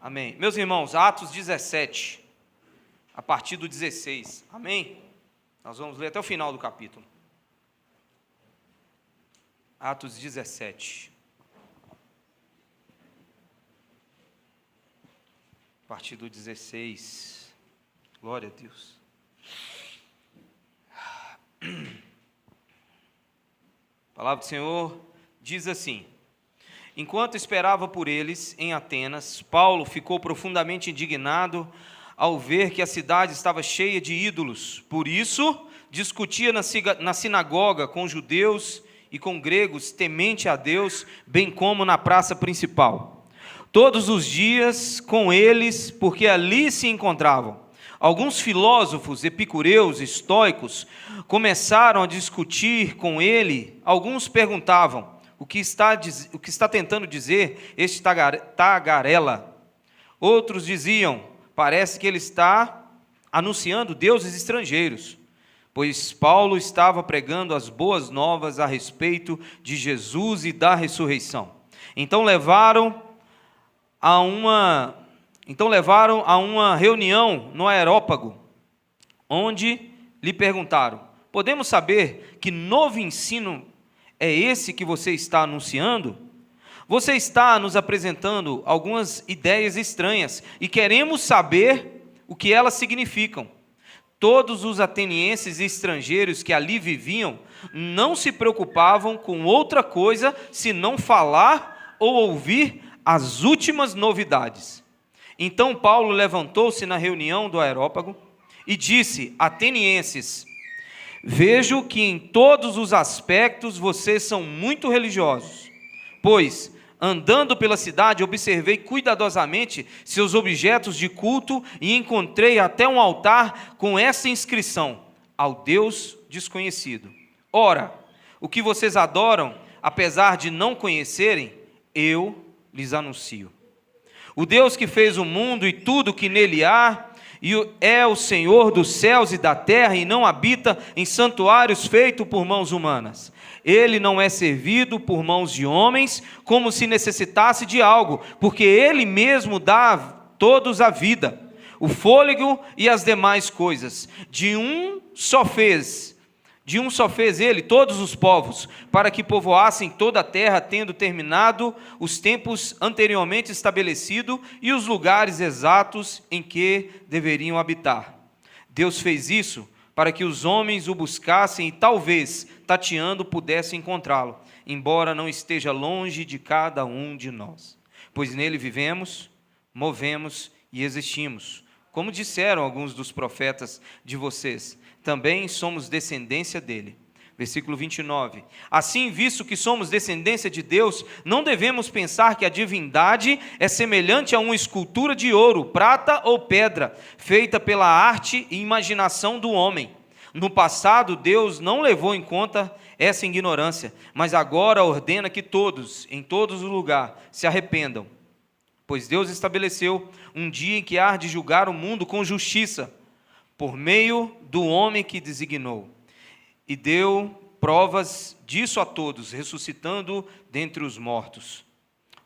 Amém. Meus irmãos, Atos 17, a partir do 16. Amém? Nós vamos ler até o final do capítulo. Atos 17. A partir do 16. Glória a Deus. A palavra do Senhor diz assim: enquanto esperava por eles em Atenas, Paulo ficou profundamente indignado ao ver que a cidade estava cheia de ídolos. Por isso, discutia na sinagoga com judeus e com gregos, temente a Deus, bem como na praça principal. Todos os dias com eles, porque ali se encontravam alguns filósofos, epicureus, estoicos, começaram a discutir com ele. Alguns perguntavam: o que está tentando dizer este tagarela? Outros diziam: parece que ele está anunciando deuses estrangeiros, pois Paulo estava pregando as boas novas a respeito de Jesus e da ressurreição. Então levaram a uma reunião no Areópago, onde lhe perguntaram: podemos saber que novo ensino é esse que você está anunciando? Você está nos apresentando algumas ideias estranhas e queremos saber o que elas significam. Todos os atenienses e estrangeiros que ali viviam não se preocupavam com outra coisa senão falar ou ouvir as últimas novidades. Então Paulo levantou-se na reunião do Areópago e disse: atenienses, vejo que em todos os aspectos vocês são muito religiosos, pois, andando pela cidade, observei cuidadosamente seus objetos de culto e encontrei até um altar com essa inscrição: ao Deus desconhecido. Ora, o que vocês adoram, apesar de não conhecerem, eu lhes anuncio. O Deus que fez o mundo e tudo que nele há, e é o Senhor dos céus e da terra, e não habita em santuários feitos por mãos humanas. Ele não é servido por mãos de homens, como se necessitasse de algo, porque Ele mesmo dá a todos a vida, o fôlego e as demais coisas. De um só fez Ele todos os povos, para que povoassem toda a terra, tendo terminado os tempos anteriormente estabelecidos e os lugares exatos em que deveriam habitar. Deus fez isso para que os homens o buscassem e talvez, tateando, pudessem encontrá-lo, embora não esteja longe de cada um de nós. Pois nele vivemos, movemos e existimos. Como disseram alguns dos profetas de vocês, também somos descendência dele. Versículo 29. Assim, visto que somos descendência de Deus, não devemos pensar que a divindade é semelhante a uma escultura de ouro, prata ou pedra, feita pela arte e imaginação do homem. No passado, Deus não levou em conta essa ignorância, mas agora ordena que todos, em todos os lugares, se arrependam. Pois Deus estabeleceu um dia em que há de julgar o mundo com justiça, por meio do homem que designou, e deu provas disso a todos, ressuscitando dentre os mortos.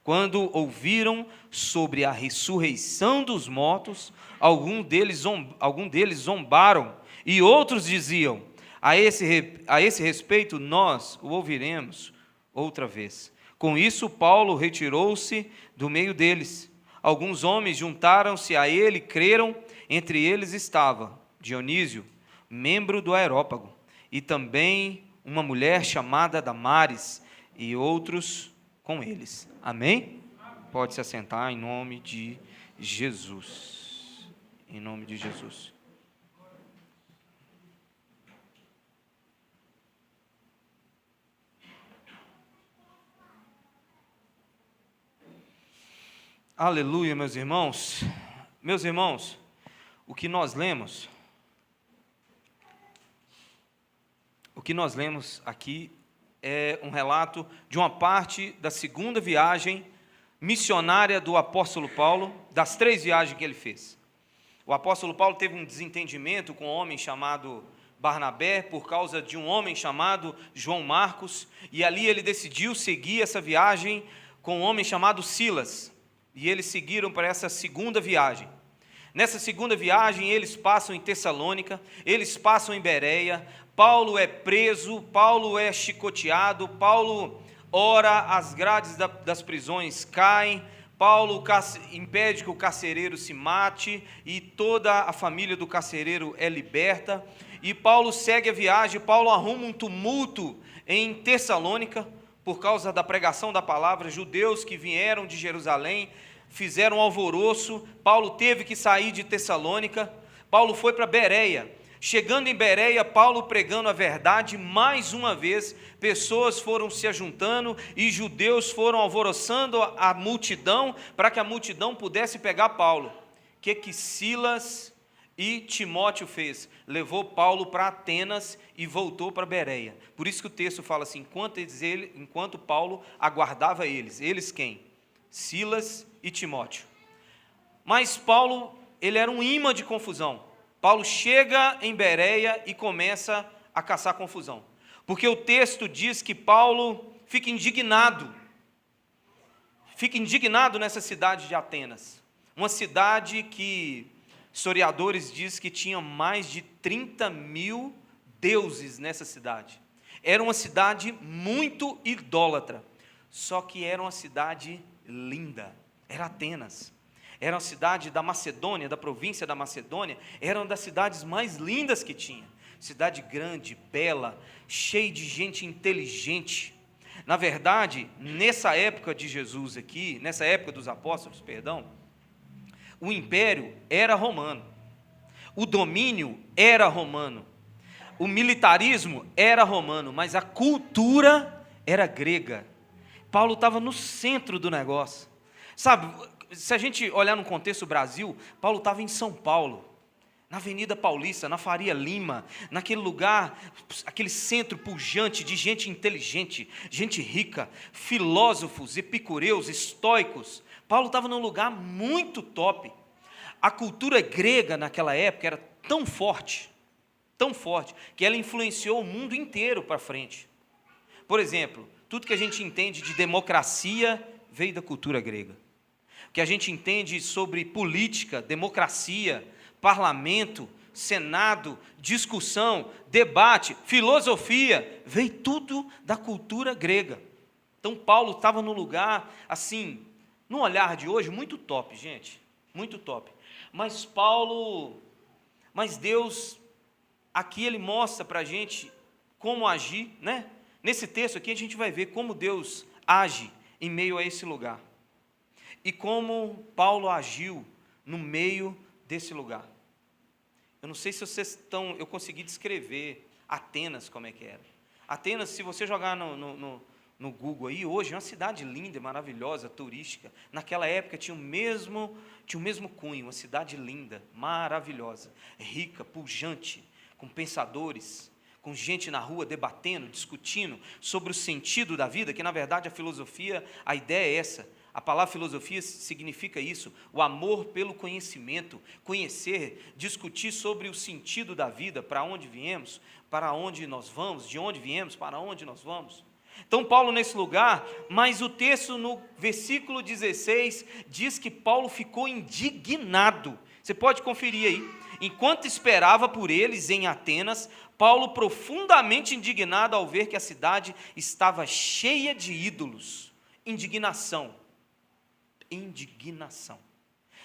Quando ouviram sobre a ressurreição dos mortos, alguns deles zombaram, e outros diziam: a esse respeito nós o ouviremos outra vez. Com isso, Paulo retirou-se do meio deles. Alguns homens juntaram-se a ele e creram. Entre eles estava Dionísio, membro do Areópago, e também uma mulher chamada Damares, e outros com eles. Amém? Pode se assentar em nome de Jesus. Em nome de Jesus. Aleluia, meus irmãos. Meus irmãos, o que nós lemos aqui é um relato de uma parte da segunda viagem missionária do apóstolo Paulo, das 3 viagens que ele fez. O apóstolo Paulo teve um desentendimento com um homem chamado Barnabé, por causa de um homem chamado João Marcos, e ali ele decidiu seguir essa viagem com um homem chamado Silas. e eles seguiram para essa segunda viagem. Nessa segunda viagem, eles passam em Tessalônica, eles passam em Bereia, Paulo é preso, Paulo é chicoteado, Paulo ora, as grades das prisões caem, Paulo impede que o carcereiro se mate, e toda a família do carcereiro é liberta, e Paulo segue a viagem. Paulo arruma um tumulto em Tessalônica, por causa da pregação da palavra. Judeus que vieram de Jerusalém fizeram um alvoroço, Paulo teve que sair de Tessalônica, Paulo foi para Bereia. Chegando em Bereia, Paulo pregando a verdade, mais uma vez, pessoas foram se ajuntando e judeus foram alvoroçando a multidão, para que a multidão pudesse pegar Paulo. O que Silas e Timóteo fez? Levou Paulo para Atenas e voltou para Bereia. Por isso que o texto fala assim, enquanto Paulo aguardava eles quem? Silas e Timóteo. Mas Paulo, ele era um imã de confusão. Paulo chega em Bereia e começa a caçar confusão, porque o texto diz que Paulo fica indignado nessa cidade de Atenas, uma cidade que historiadores dizem que tinha mais de 30 mil deuses nessa cidade. Era uma cidade muito idólatra, só que era uma cidade linda. Era Atenas, era uma cidade da Macedônia, da província da Macedônia, era uma das cidades mais lindas que tinha, cidade grande, bela, cheia de gente inteligente. Na verdade, nessa época de Jesus aqui, nessa época dos apóstolos, o império era romano, o domínio era romano, o militarismo era romano, mas a cultura era grega. Paulo estava no centro do negócio. Sabe, se a gente olhar no contexto Brasil, Paulo estava em São Paulo, na Avenida Paulista, na Faria Lima, naquele lugar, aquele centro pujante de gente inteligente, gente rica, filósofos, epicureus, estoicos. Paulo estava num lugar muito top. A cultura grega naquela época era tão forte, que ela influenciou o mundo inteiro para frente. Por exemplo, tudo que a gente entende de democracia veio da cultura grega. O que a gente entende sobre política, democracia, parlamento, senado, discussão, debate, filosofia, veio tudo da cultura grega. Então Paulo estava num lugar, assim, no olhar de hoje, muito top, gente, muito top. Mas Deus, aqui ele mostra para a gente como agir, né? Nesse texto aqui a gente vai ver como Deus age em meio a esse lugar. E como Paulo agiu no meio desse lugar. Eu não sei se eu consegui descrever Atenas como é que era. Atenas, se você jogar no Google aí, hoje é uma cidade linda, maravilhosa, turística. Naquela época tinha o mesmo cunho, uma cidade linda, maravilhosa, rica, pujante, com pensadores, com gente na rua debatendo, discutindo sobre o sentido da vida, que na verdade a filosofia, a ideia é essa. A palavra filosofia significa isso, o amor pelo conhecimento, conhecer, discutir sobre o sentido da vida, para onde viemos, para onde nós vamos, de onde viemos, para onde nós vamos. Então Paulo nesse lugar, mas o texto no versículo 16 diz que Paulo ficou indignado. Você pode conferir aí. Enquanto esperava por eles em Atenas, Paulo profundamente indignado ao ver que a cidade estava cheia de ídolos. Indignação.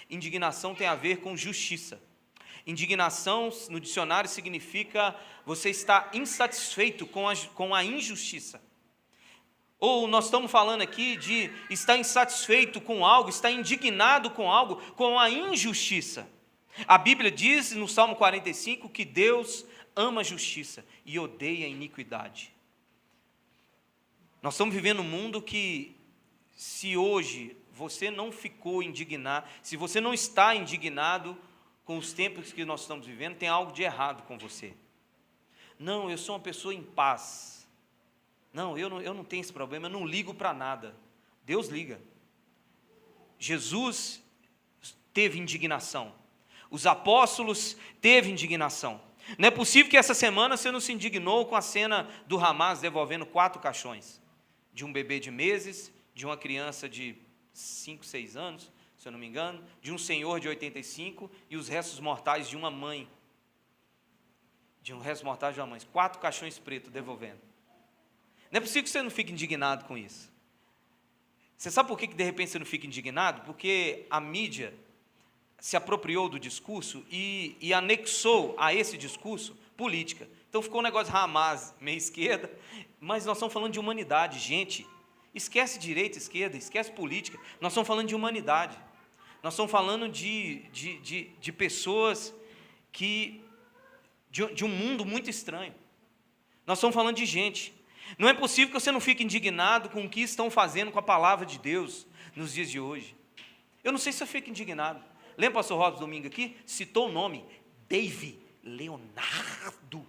Indignação tem a ver com justiça. Indignação no dicionário significa você estar insatisfeito com a injustiça. Ou nós estamos falando aqui de estar insatisfeito com algo, estar indignado com algo, com a injustiça. A Bíblia diz no Salmo 45 que Deus ama a justiça e odeia a iniquidade. Nós estamos vivendo um mundo que, se hoje você não ficou indignado, se você não está indignado com os tempos que nós estamos vivendo, tem algo de errado com você. Não, eu sou uma pessoa em paz. Não, eu não tenho esse problema, eu não ligo para nada. Deus liga. Jesus teve indignação. Os apóstolos teve indignação. Não é possível que essa semana você não se indignou com a cena do Hamas devolvendo 4 caixões. De um bebê de meses, de uma criança de 5, 6 anos, se eu não me engano, de um senhor de 85 e os restos mortais de uma mãe. De um resto mortal de uma mãe. 4 caixões pretos devolvendo. Não é possível que você não fique indignado com isso. Você sabe por que de repente você não fica indignado? Porque a mídia se apropriou do discurso e anexou a esse discurso política. Então ficou um negócio Hamas, meia esquerda, mas nós estamos falando de humanidade, gente. Esquece direita, esquerda, esquece política. Nós estamos falando de humanidade. Nós estamos falando de pessoas que... de um mundo muito estranho. Nós estamos falando de gente. Não é possível que você não fique indignado com o que estão fazendo com a palavra de Deus nos dias de hoje. Eu não sei se eu fico indignado. Lembra o pastor Robson domingo aqui? Citou o nome, David Leonardo.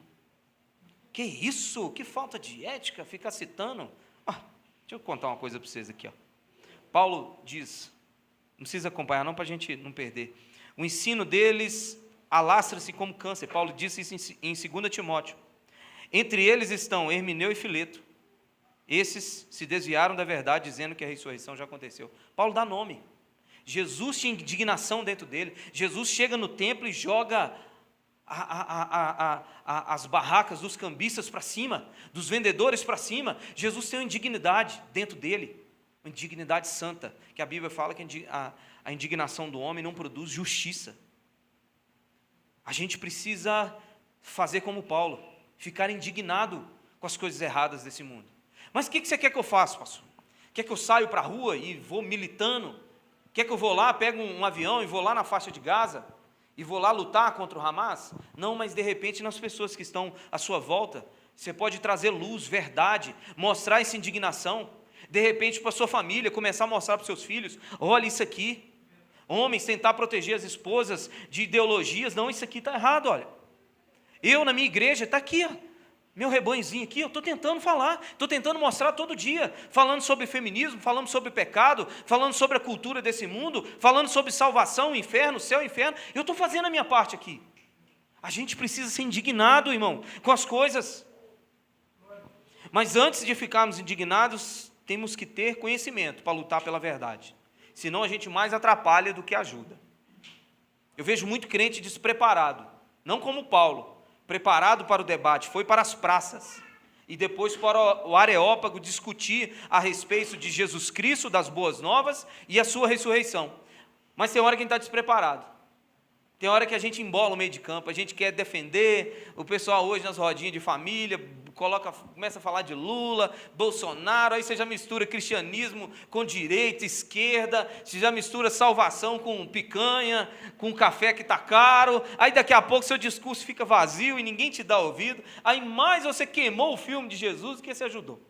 Que isso? Que falta de ética ficar citando. Deixa eu contar uma coisa para vocês aqui. Paulo diz, não precisa acompanhar não para a gente não perder. O ensino deles alastra-se como câncer. Paulo disse isso em 2 Timóteo. Entre eles estão Hermineu e Fileto. Esses se desviaram da verdade, dizendo que a ressurreição já aconteceu. Paulo dá nome. Jesus tinha indignação dentro dele. Jesus chega no templo e joga as barracas dos cambistas para cima, dos vendedores para cima. Jesus tem uma indignidade dentro dele, uma indignidade santa, que a Bíblia fala que a indignação do homem não produz justiça. A gente precisa fazer como Paulo, ficar indignado com as coisas erradas desse mundo. Mas o que você quer que eu faça, pastor? Quer que eu saia para a rua e vou militando? Quer que eu vou lá, pego um avião e vou lá na faixa de Gaza? E vou lá lutar contra o Hamas? Não, mas de repente nas pessoas que estão à sua volta, você pode trazer luz, verdade, mostrar essa indignação. De repente para a sua família, começar a mostrar para os seus filhos, olha isso aqui. Homens tentar proteger as esposas de ideologias, não, isso aqui está errado, olha. Eu na minha igreja, está aqui, meu rebanhozinho aqui, eu estou tentando falar, estou tentando mostrar todo dia, falando sobre feminismo, falando sobre pecado, falando sobre a cultura desse mundo, falando sobre salvação, inferno, céu e inferno, eu estou fazendo a minha parte aqui. A gente precisa ser indignado, irmão, com as coisas. Mas antes de ficarmos indignados, temos que ter conhecimento para lutar pela verdade. Senão a gente mais atrapalha do que ajuda. Eu vejo muito crente despreparado, não como Paulo, preparado para o debate, foi para as praças, e depois para o Areópago discutir a respeito de Jesus Cristo, das boas novas e a sua ressurreição. Mas tem hora que a gente está despreparado, tem hora que a gente embola o meio de campo, a gente quer defender, o pessoal hoje nas rodinhas de família, começa a falar de Lula, Bolsonaro, aí você já mistura cristianismo com direita, esquerda, você já mistura salvação com picanha, com café que está caro, aí daqui a pouco seu discurso fica vazio e ninguém te dá ouvido, aí mais você queimou o filme de Jesus do que você ajudou.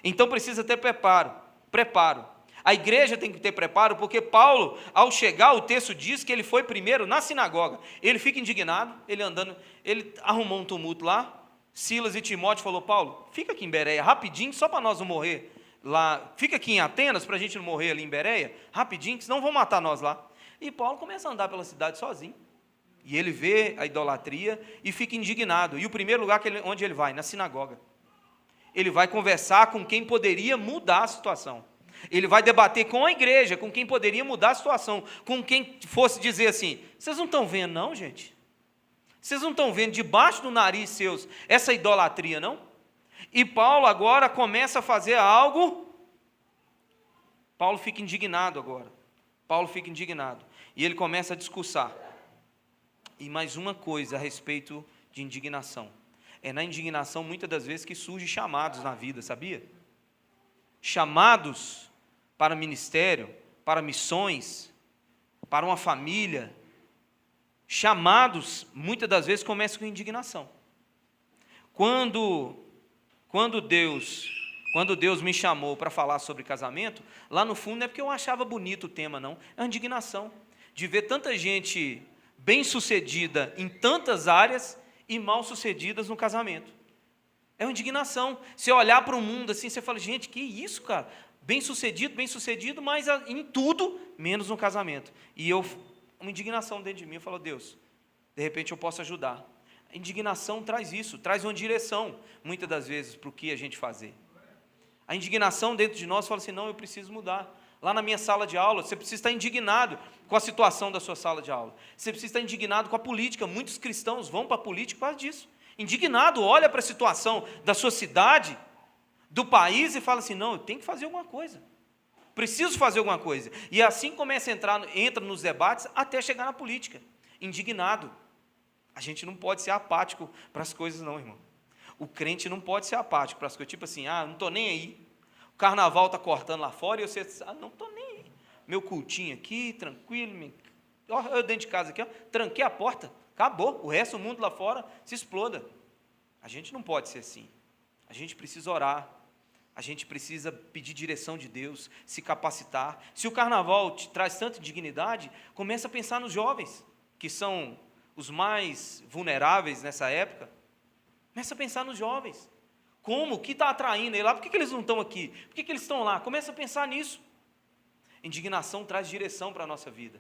Então precisa ter preparo. A igreja tem que ter preparo, porque Paulo, ao chegar, o texto diz que ele foi primeiro na sinagoga, ele fica indignado, ele arrumou um tumulto lá, Silas e Timóteo falou, Paulo, fica aqui em Bereia, rapidinho, só para nós não morrer lá, fica aqui em Atenas, para a gente não morrer ali em Bereia, rapidinho, senão vão matar nós lá. E Paulo começa a andar pela cidade sozinho, e ele vê a idolatria e fica indignado, e o primeiro lugar onde ele vai? Na sinagoga. Ele vai conversar com quem poderia mudar a situação, ele vai debater com a igreja, com quem poderia mudar a situação, com quem fosse dizer assim, vocês não estão vendo não, gente? Vocês não estão vendo debaixo do nariz seus essa idolatria, não? E Paulo agora começa a fazer algo, Paulo fica indignado agora, e ele começa a discursar. E mais uma coisa a respeito de indignação, é na indignação muitas das vezes que surgem chamados na vida, sabia? Chamados para ministério, para missões, para uma família, chamados, muitas das vezes, começam com indignação. Quando Deus me chamou para falar sobre casamento, lá no fundo não é porque eu achava bonito o tema, não. É uma indignação de ver tanta gente bem-sucedida em tantas áreas e mal-sucedidas no casamento. É uma indignação. Você olhar para o mundo assim, você fala, gente, que isso, cara? Bem-sucedido, mas em tudo, menos no casamento. E uma indignação dentro de mim, eu falo, Deus, de repente eu posso ajudar. A indignação traz isso, traz uma direção, muitas das vezes, para o que a gente fazer. A indignação dentro de nós fala assim, não, eu preciso mudar. lá na minha sala de aula. Você precisa estar indignado com a situação da sua sala de aula. Você precisa estar indignado com a política. Muitos cristãos vão para a política por causa disso. Indignado, olha para a situação da sua cidade, do país e fala assim, não, eu tenho que fazer alguma coisa. Preciso fazer alguma coisa. E assim começa a entra nos debates até chegar na política. Indignado. A gente não pode ser apático para as coisas não, irmão. O crente não pode ser apático para as coisas. Tipo assim, não estou nem aí. O carnaval está cortando lá fora e você, não estou nem aí. Meu cultinho aqui, tranquilo. Eu dentro de casa aqui, tranquei a porta. Acabou. O resto do mundo lá fora se exploda. A gente não pode ser assim. A gente precisa orar. A gente precisa pedir direção de Deus, se capacitar. Se o carnaval te traz tanta dignidade, começa a pensar nos jovens, que são os mais vulneráveis nessa época. Começa a pensar nos jovens. Como? O que está atraindo eles lá? Por que eles não estão aqui? Por que eles estão lá? Começa a pensar nisso. Indignação traz direção para a nossa vida.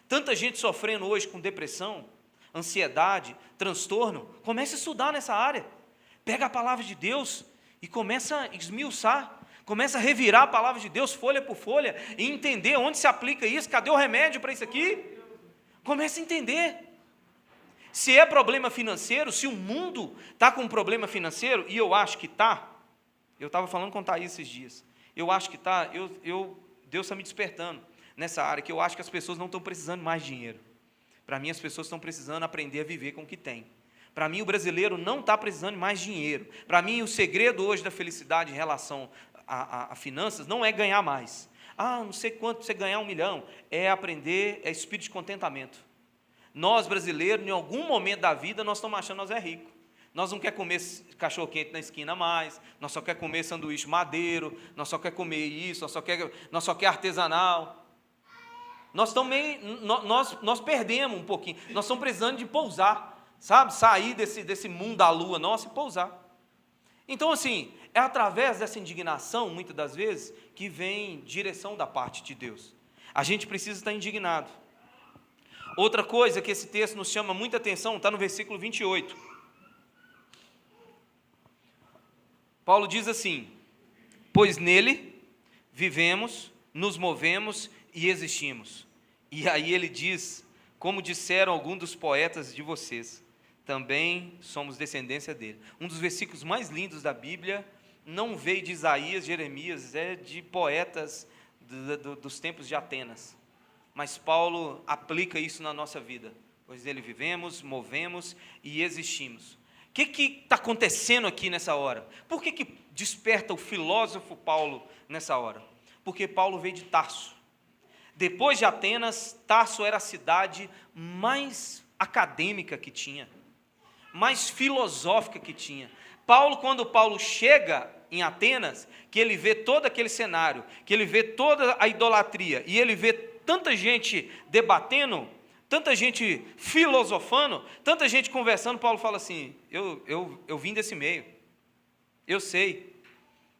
Tanta gente sofrendo hoje com depressão, ansiedade, transtorno. Comece a estudar nessa área. Pega a palavra de Deus e começa a esmiuçar. Começa a revirar a palavra de Deus, folha por folha, e entender onde se aplica isso. Cadê o remédio para isso aqui? Comece a entender. Se é problema financeiro, se o mundo está com um problema financeiro, e eu acho que está, eu estava falando com o Thaís esses dias, eu acho que está, Deus está me despertando nessa área, que eu acho que as pessoas não estão precisando mais de dinheiro. Para mim, as pessoas estão precisando aprender a viver com o que tem. Para mim, o brasileiro não está precisando mais de dinheiro. Para mim, o segredo hoje da felicidade em relação a finanças não é ganhar mais. Não sei quanto você ganhar 1 milhão, é aprender, é espírito de contentamento. Nós, brasileiros, em algum momento da vida, nós estamos achando que nós é rico. Nós não queremos comer cachorro-quente na esquina mais, nós só queremos comer sanduíche madeiro, nós só queremos comer isso, nós só queremos artesanal. Nós perdemos um pouquinho, nós estamos precisando de pousar, sabe? Sair desse mundo da lua nossa e pousar. Então, assim, é através dessa indignação, muitas das vezes, que vem direção da parte de Deus. A gente precisa estar indignado. Outra coisa que esse texto nos chama muita atenção, está no versículo 28. Paulo diz assim, pois nele vivemos, nos movemos e existimos. E aí ele diz, como disseram alguns dos poetas de vocês, também somos descendência dele. Um dos versículos mais lindos da Bíblia, não veio de Isaías, Jeremias, é de poetas dos tempos de Atenas. Mas Paulo aplica isso na nossa vida, pois nele vivemos, movemos e existimos. O que está acontecendo aqui nessa hora? Por que desperta o filósofo Paulo nessa hora? Porque Paulo veio de Tarso. Depois de Atenas, Tarso era a cidade mais acadêmica que tinha, mais filosófica que tinha. Quando Paulo chega em Atenas, que ele vê todo aquele cenário, que ele vê toda a idolatria, e ele vê tanta gente debatendo, tanta gente filosofando, tanta gente conversando, Paulo fala assim, eu vim desse meio, eu sei,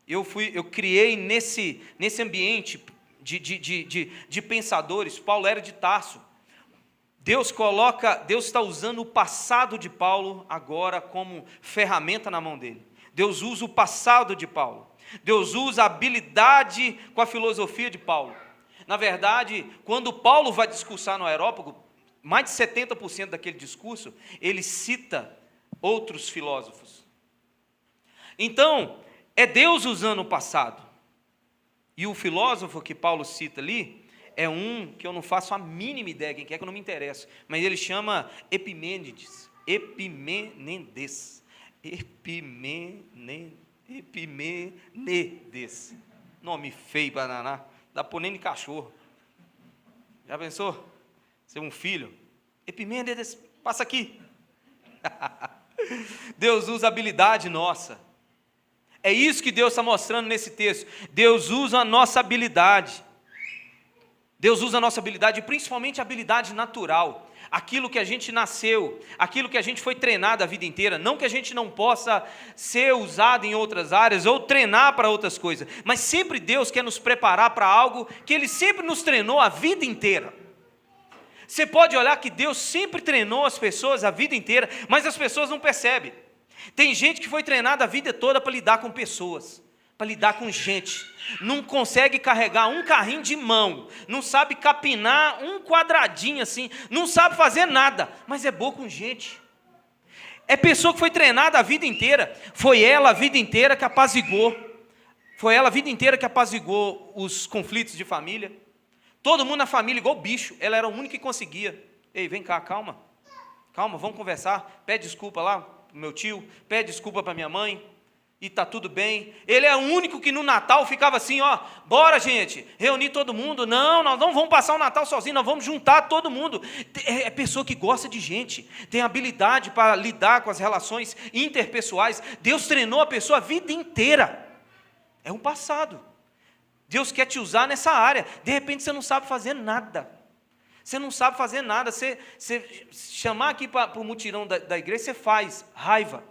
eu criei nesse ambiente de pensadores. Paulo era de Tarso. Deus está usando o passado de Paulo agora como ferramenta na mão dele. Deus usa o passado de Paulo. Deus usa a habilidade com a filosofia de Paulo. Na verdade, quando Paulo vai discursar no Areópago, mais de 70% daquele discurso, ele cita outros filósofos. Então, é Deus usando o passado. E o filósofo que Paulo cita ali, é um que eu não faço a mínima ideia quem é, que eu não me interesso, mas ele chama Epimênides. Epimênides. Nome feio, bananá. Dá por nem de cachorro. Já pensou? Ser um filho. Epimênides, passa aqui. Deus usa a habilidade nossa. É isso que Deus está mostrando nesse texto. Deus usa a nossa habilidade. Deus usa a nossa habilidade, principalmente a habilidade natural. Aquilo que a gente nasceu, aquilo que a gente foi treinado a vida inteira. Não que a gente não possa ser usado em outras áreas ou treinar para outras coisas. Mas sempre Deus quer nos preparar para algo que Ele sempre nos treinou a vida inteira. Você pode olhar que Deus sempre treinou as pessoas a vida inteira, mas as pessoas não percebem. Tem gente que foi treinada a vida toda para lidar com pessoas. para lidar com gente. Não consegue carregar um carrinho de mão, não sabe capinar um quadradinho assim, não sabe fazer nada, mas é boa com gente. É pessoa que foi treinada a vida inteira. Foi ela a vida inteira que apaziguou. Foi ela a vida inteira que apaziguou os conflitos de família. Todo mundo na família igual bicho. Ela era a única que conseguia. Ei, vem cá, calma. Calma, vamos conversar. Pede desculpa lá pro meu tio. Pede desculpa para minha mãe. E tá tudo bem. Ele é o único que no Natal ficava assim, ó, bora gente, reunir todo mundo. Não, nós não vamos passar o Natal sozinho, nós vamos juntar todo mundo. É pessoa que gosta de gente, tem habilidade para lidar com as relações interpessoais. Deus treinou a pessoa a vida inteira. É um passado. Deus quer te usar nessa área. De repente você não sabe fazer nada. Você não sabe fazer nada. Você chamar aqui para o mutirão da igreja, você faz raiva.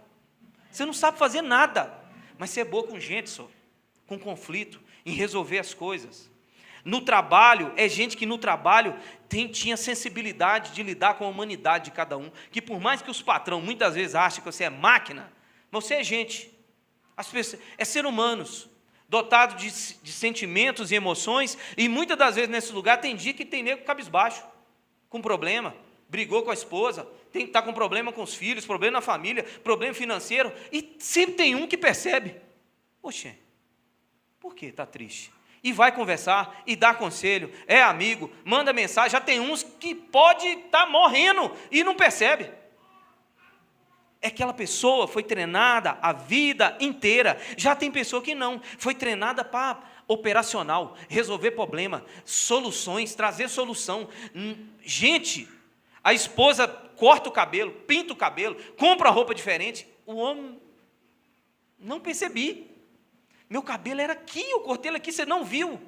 Você não sabe fazer nada. Mas você é boa com gente só, com conflito, em resolver as coisas. No trabalho, é gente que no trabalho tinha sensibilidade de lidar com a humanidade de cada um, que por mais que os patrões muitas vezes achem que você é máquina, você é gente. As pessoas, é ser humanos, dotado de sentimentos e emoções, e muitas das vezes nesse lugar tem dia que tem nego cabisbaixo, com problema, brigou com a esposa, está com problema com os filhos, problema na família, problema financeiro, e sempre tem um que percebe, oxe, por que está triste? E vai conversar, e dá conselho, é amigo, manda mensagem, já tem uns que pode estar morrendo e não percebe. É que aquela pessoa foi treinada a vida inteira, já tem pessoa que não, foi treinada para operacional, resolver problema, soluções, trazer solução. Gente, a esposa corta o cabelo, pinta o cabelo, compra roupa diferente. O homem, não percebi. Meu cabelo era aqui, eu cortei ele aqui, você não viu.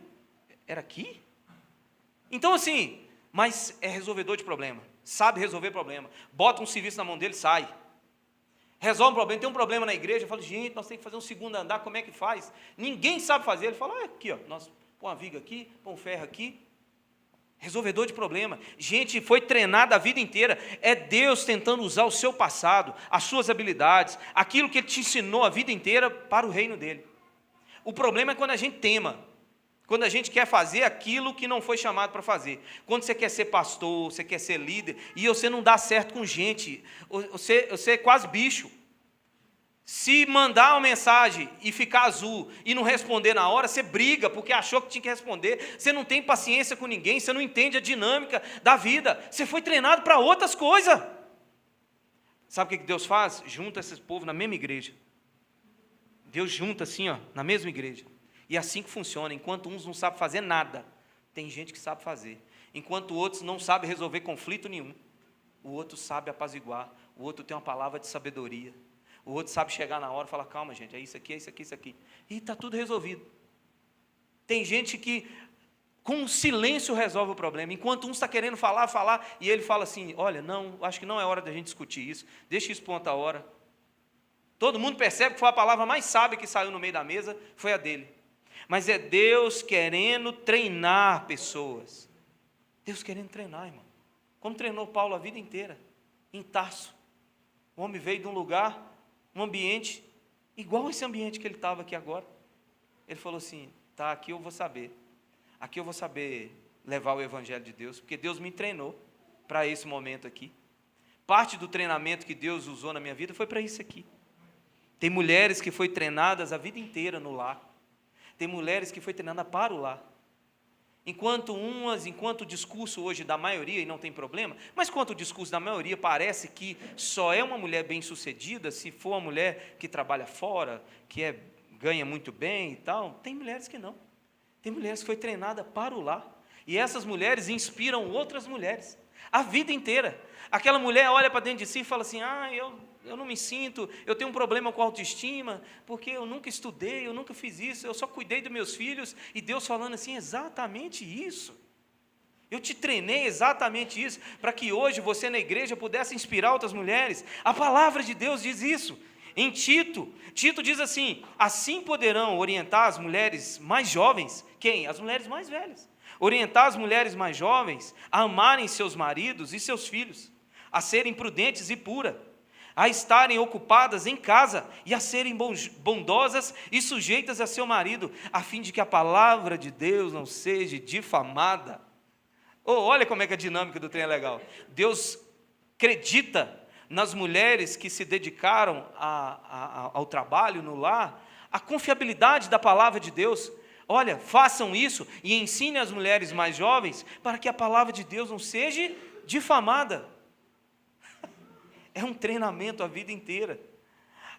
Era aqui? Então assim, mas é resolvedor de problema, sabe resolver problema. Bota um serviço na mão dele, sai. Resolve um problema, tem um problema na igreja, eu falo, gente, nós temos que fazer um segundo andar, como é que faz? Ninguém sabe fazer. Ele fala, aqui, ó, nós põe uma viga aqui, põe um ferro aqui. Resolvedor de problema. Gente, foi treinada a vida inteira. É Deus tentando usar o seu passado, as suas habilidades, aquilo que Ele te ensinou a vida inteira para o reino dEle. O problema é quando a gente tema, quando a gente quer fazer aquilo que não foi chamado para fazer. Quando você quer ser pastor, você quer ser líder, e você não dá certo com gente, você é quase bicho. Se mandar uma mensagem e ficar azul e não responder na hora, você briga porque achou que tinha que responder, você não tem paciência com ninguém, você não entende a dinâmica da vida, você foi treinado para outras coisas. Sabe o que Deus faz? Junta esse povo na mesma igreja. Deus junta assim, ó, na mesma igreja. E é assim que funciona. Enquanto uns não sabem fazer nada, tem gente que sabe fazer. Enquanto outros não sabem resolver conflito nenhum, o outro sabe apaziguar, o outro tem uma palavra de sabedoria. O outro sabe chegar na hora e falar, calma gente, é isso aqui, é isso aqui, é isso aqui. E está tudo resolvido. Tem gente que com silêncio resolve o problema, enquanto um está querendo falar, e ele fala assim, olha, não, acho que não é hora da gente discutir isso, deixa isso para outra hora. Todo mundo percebe que foi a palavra mais sábia que saiu no meio da mesa, foi a dele. Mas é Deus querendo treinar pessoas. Deus querendo treinar, irmão. Como treinou Paulo a vida inteira, em Tarso. O homem veio de um lugar, um ambiente, igual esse ambiente que ele estava aqui agora. Ele falou assim, tá, aqui eu vou saber levar o evangelho de Deus, porque Deus me treinou para esse momento aqui. Parte do treinamento que Deus usou na minha vida foi para isso aqui. Tem mulheres que foi treinadas a vida inteira no lar. Tem mulheres que foi treinada para o lar. Enquanto o discurso hoje da maioria, e não tem problema, mas enquanto o discurso da maioria parece que só é uma mulher bem-sucedida se for uma mulher que trabalha fora, que ganha muito bem e tal, tem mulheres que não. Tem mulheres que foi treinada para o lar. E essas mulheres inspiram outras mulheres, a vida inteira. Aquela mulher olha para dentro de si e fala assim, eu não me sinto, eu tenho um problema com a autoestima, porque eu nunca estudei, eu nunca fiz isso, eu só cuidei dos meus filhos, e Deus falando assim, exatamente isso. Eu te treinei exatamente isso, para que hoje você na igreja pudesse inspirar outras mulheres. A palavra de Deus diz isso. Em Tito diz assim poderão orientar as mulheres mais jovens, quem? As mulheres mais velhas. Orientar as mulheres mais jovens a amarem seus maridos e seus filhos, a serem prudentes e puras, a estarem ocupadas em casa e a serem bondosas e sujeitas a seu marido, a fim de que a palavra de Deus não seja difamada. Olha como é que a dinâmica do trem é legal. Deus acredita nas mulheres que se dedicaram ao trabalho no lar, a confiabilidade da palavra de Deus. Olha, façam isso e ensinem as mulheres mais jovens para que a palavra de Deus não seja difamada. É um treinamento a vida inteira.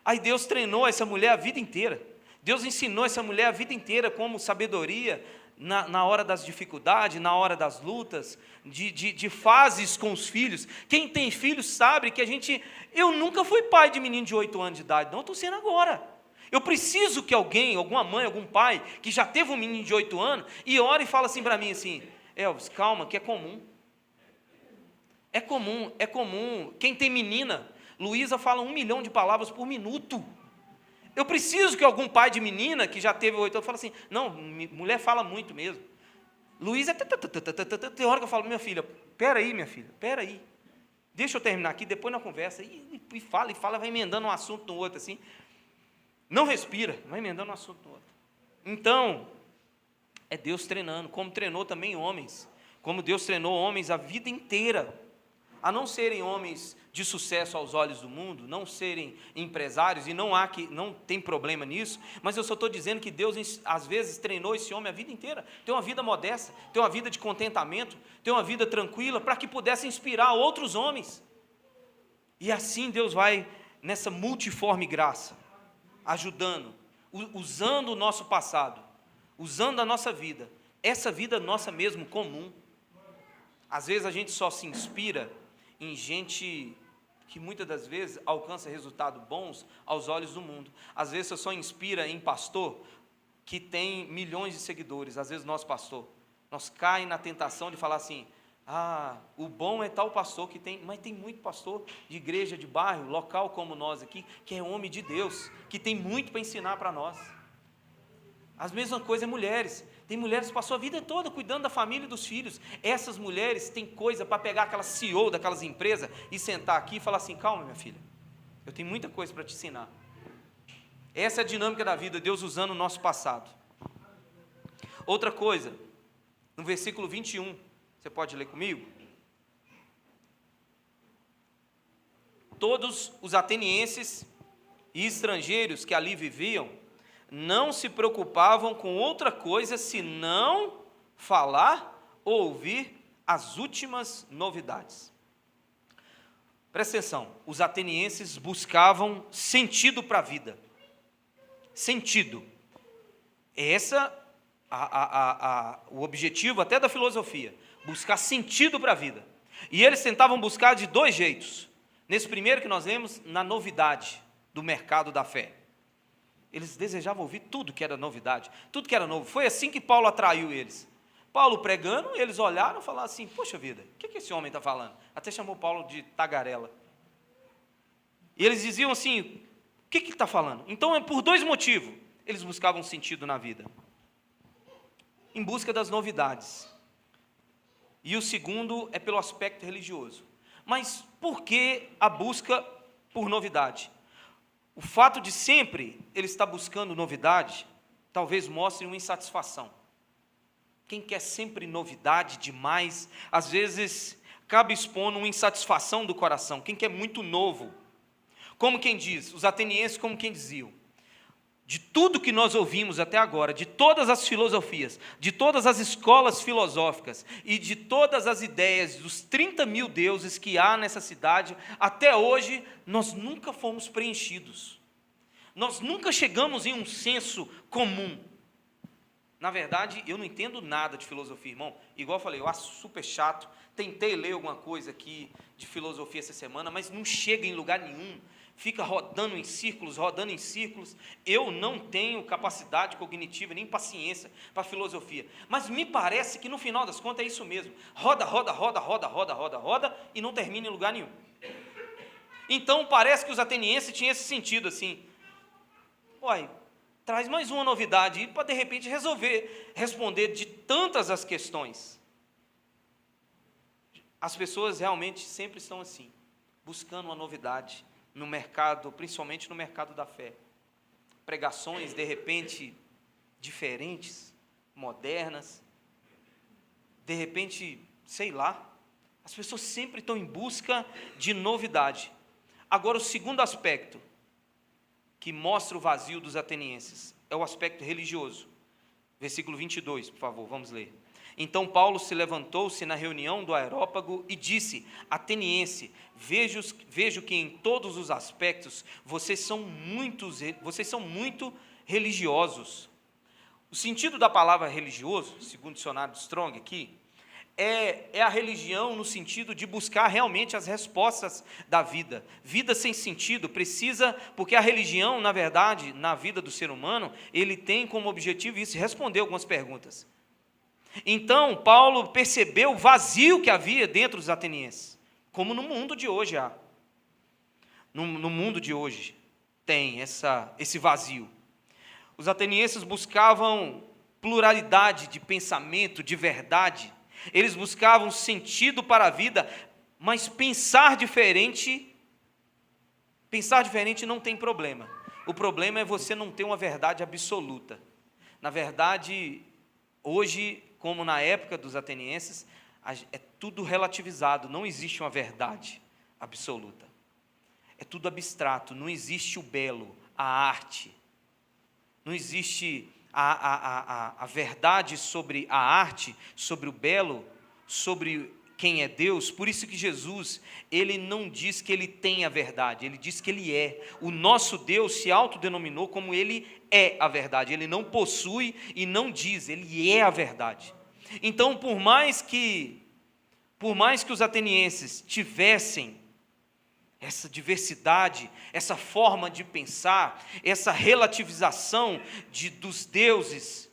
Aí Deus treinou essa mulher a vida inteira. Deus ensinou essa mulher a vida inteira como sabedoria na hora das dificuldades, na hora das lutas, de fases com os filhos. Quem tem filhos sabe que eu nunca fui pai de menino de 8 anos de idade, não, estou sendo agora. Eu preciso que alguém, alguma mãe, algum pai, que já teve um menino de 8 anos, e ora e fala assim para mim, assim, Elvis, calma, que é comum. É comum. Quem tem menina, Luísa fala 1 milhão de palavras por minuto. Eu preciso que algum pai de menina, que já teve 8 anos, fale assim, não, mulher fala muito mesmo. Luísa, tem hora que eu falo, minha filha, peraí, deixa eu terminar aqui, depois na conversa, e fala, vai emendando um assunto no outro, assim. Não respira, vai emendando um assunto no outro. Então, é Deus treinando, como treinou também homens, como Deus treinou homens a vida inteira, a não serem homens de sucesso aos olhos do mundo, não serem empresários, e não tem problema nisso, mas eu só estou dizendo que Deus, às vezes, treinou esse homem a vida inteira, ter uma vida modesta, ter uma vida de contentamento, ter uma vida tranquila, para que pudesse inspirar outros homens. E assim Deus vai, nessa multiforme graça, ajudando, usando o nosso passado, usando a nossa vida, essa vida nossa mesmo, comum. Às vezes a gente só se inspira em gente que muitas das vezes alcança resultados bons aos olhos do mundo. Às vezes você só inspira em pastor que tem milhões de seguidores. Às vezes nosso pastor, nós caímos na tentação de falar assim, o bom é tal pastor que tem, mas tem muito pastor de igreja, de bairro, local como nós aqui, que é homem de Deus, que tem muito para ensinar para nós. As mesmas coisas mulheres. Tem mulheres que passou a vida toda cuidando da família e dos filhos. Essas mulheres têm coisa para pegar aquela CEO daquelas empresas e sentar aqui e falar assim, calma minha filha, eu tenho muita coisa para te ensinar. Essa é a dinâmica da vida, Deus usando o nosso passado. Outra coisa, no versículo 21, você pode ler comigo? Todos os atenienses e estrangeiros que ali viviam não se preocupavam com outra coisa senão falar ou ouvir as últimas novidades. Presta atenção, os atenienses buscavam sentido para a vida. Sentido. O objetivo até da filosofia, buscar sentido para a vida. E eles tentavam buscar de 2 jeitos. Nesse primeiro que nós lemos, na novidade do mercado da fé. Eles desejavam ouvir tudo que era novidade, tudo que era novo. Foi assim que Paulo atraiu eles. Paulo pregando, eles olharam e falaram assim, poxa vida, o que esse homem está falando? Até chamou Paulo de tagarela. E eles diziam assim, o que ele está falando? Então, por 2 motivos, eles buscavam sentido na vida. Em busca das novidades. E o segundo é pelo aspecto religioso. Mas por que a busca por novidade? O fato de sempre ele estar buscando novidade, talvez mostre uma insatisfação. Quem quer sempre novidade demais, às vezes acaba expondo uma insatisfação do coração. Quem quer muito novo, como quem diz, os atenienses como quem diziam, de tudo que nós ouvimos até agora, de todas as filosofias, de todas as escolas filosóficas e de todas as ideias dos 30 mil deuses que há nessa cidade, até hoje nós nunca fomos preenchidos. Nós nunca chegamos em um senso comum. Na verdade, eu não entendo nada de filosofia, irmão. Igual eu falei, eu acho super chato. Tentei ler alguma coisa aqui de filosofia essa semana, mas não chega em lugar nenhum. Fica rodando em círculos. Eu não tenho capacidade cognitiva, nem paciência para filosofia. Mas me parece que no final das contas é isso mesmo. Roda, e não termina em lugar nenhum. Então parece que os atenienses tinham esse sentido assim. Traz mais uma novidade para de repente responder de tantas as questões. As pessoas realmente sempre estão assim, buscando uma novidade, no mercado, principalmente no mercado da fé. Pregações, de repente, diferentes, modernas, de repente, sei lá, as pessoas sempre estão em busca de novidade. Agora, o segundo aspecto que mostra o vazio dos atenienses é o aspecto religioso. Versículo 22, por favor, vamos ler. Então Paulo se levantou-se na reunião do Areópago e disse: ateniense, vejo que em todos os aspectos vocês são muito religiosos. O sentido da palavra religioso, segundo o dicionário de Strong aqui, é a religião no sentido de buscar realmente as respostas da vida. Vida sem sentido precisa, porque a religião, na verdade, na vida do ser humano, ele tem como objetivo isso, responder algumas perguntas. Então, Paulo percebeu o vazio que havia dentro dos atenienses, como no mundo de hoje há. No mundo de hoje tem esse vazio. Os atenienses buscavam pluralidade de pensamento, de verdade. Eles buscavam sentido para a vida, mas pensar diferente não tem problema. O problema é você não ter uma verdade absoluta. Na verdade, hoje, como na época dos atenienses, é tudo relativizado, não existe uma verdade absoluta. É tudo abstrato, não existe o belo, a arte. Não existe a verdade sobre a arte, sobre o belo, sobre quem é Deus. Por isso que Jesus, ele não diz que ele tem a verdade, ele diz que ele é. O nosso Deus se autodenominou como ele é a verdade, ele não possui e não diz, ele é a verdade. Então, por mais que os atenienses tivessem essa diversidade, essa forma de pensar, essa relativização dos deuses,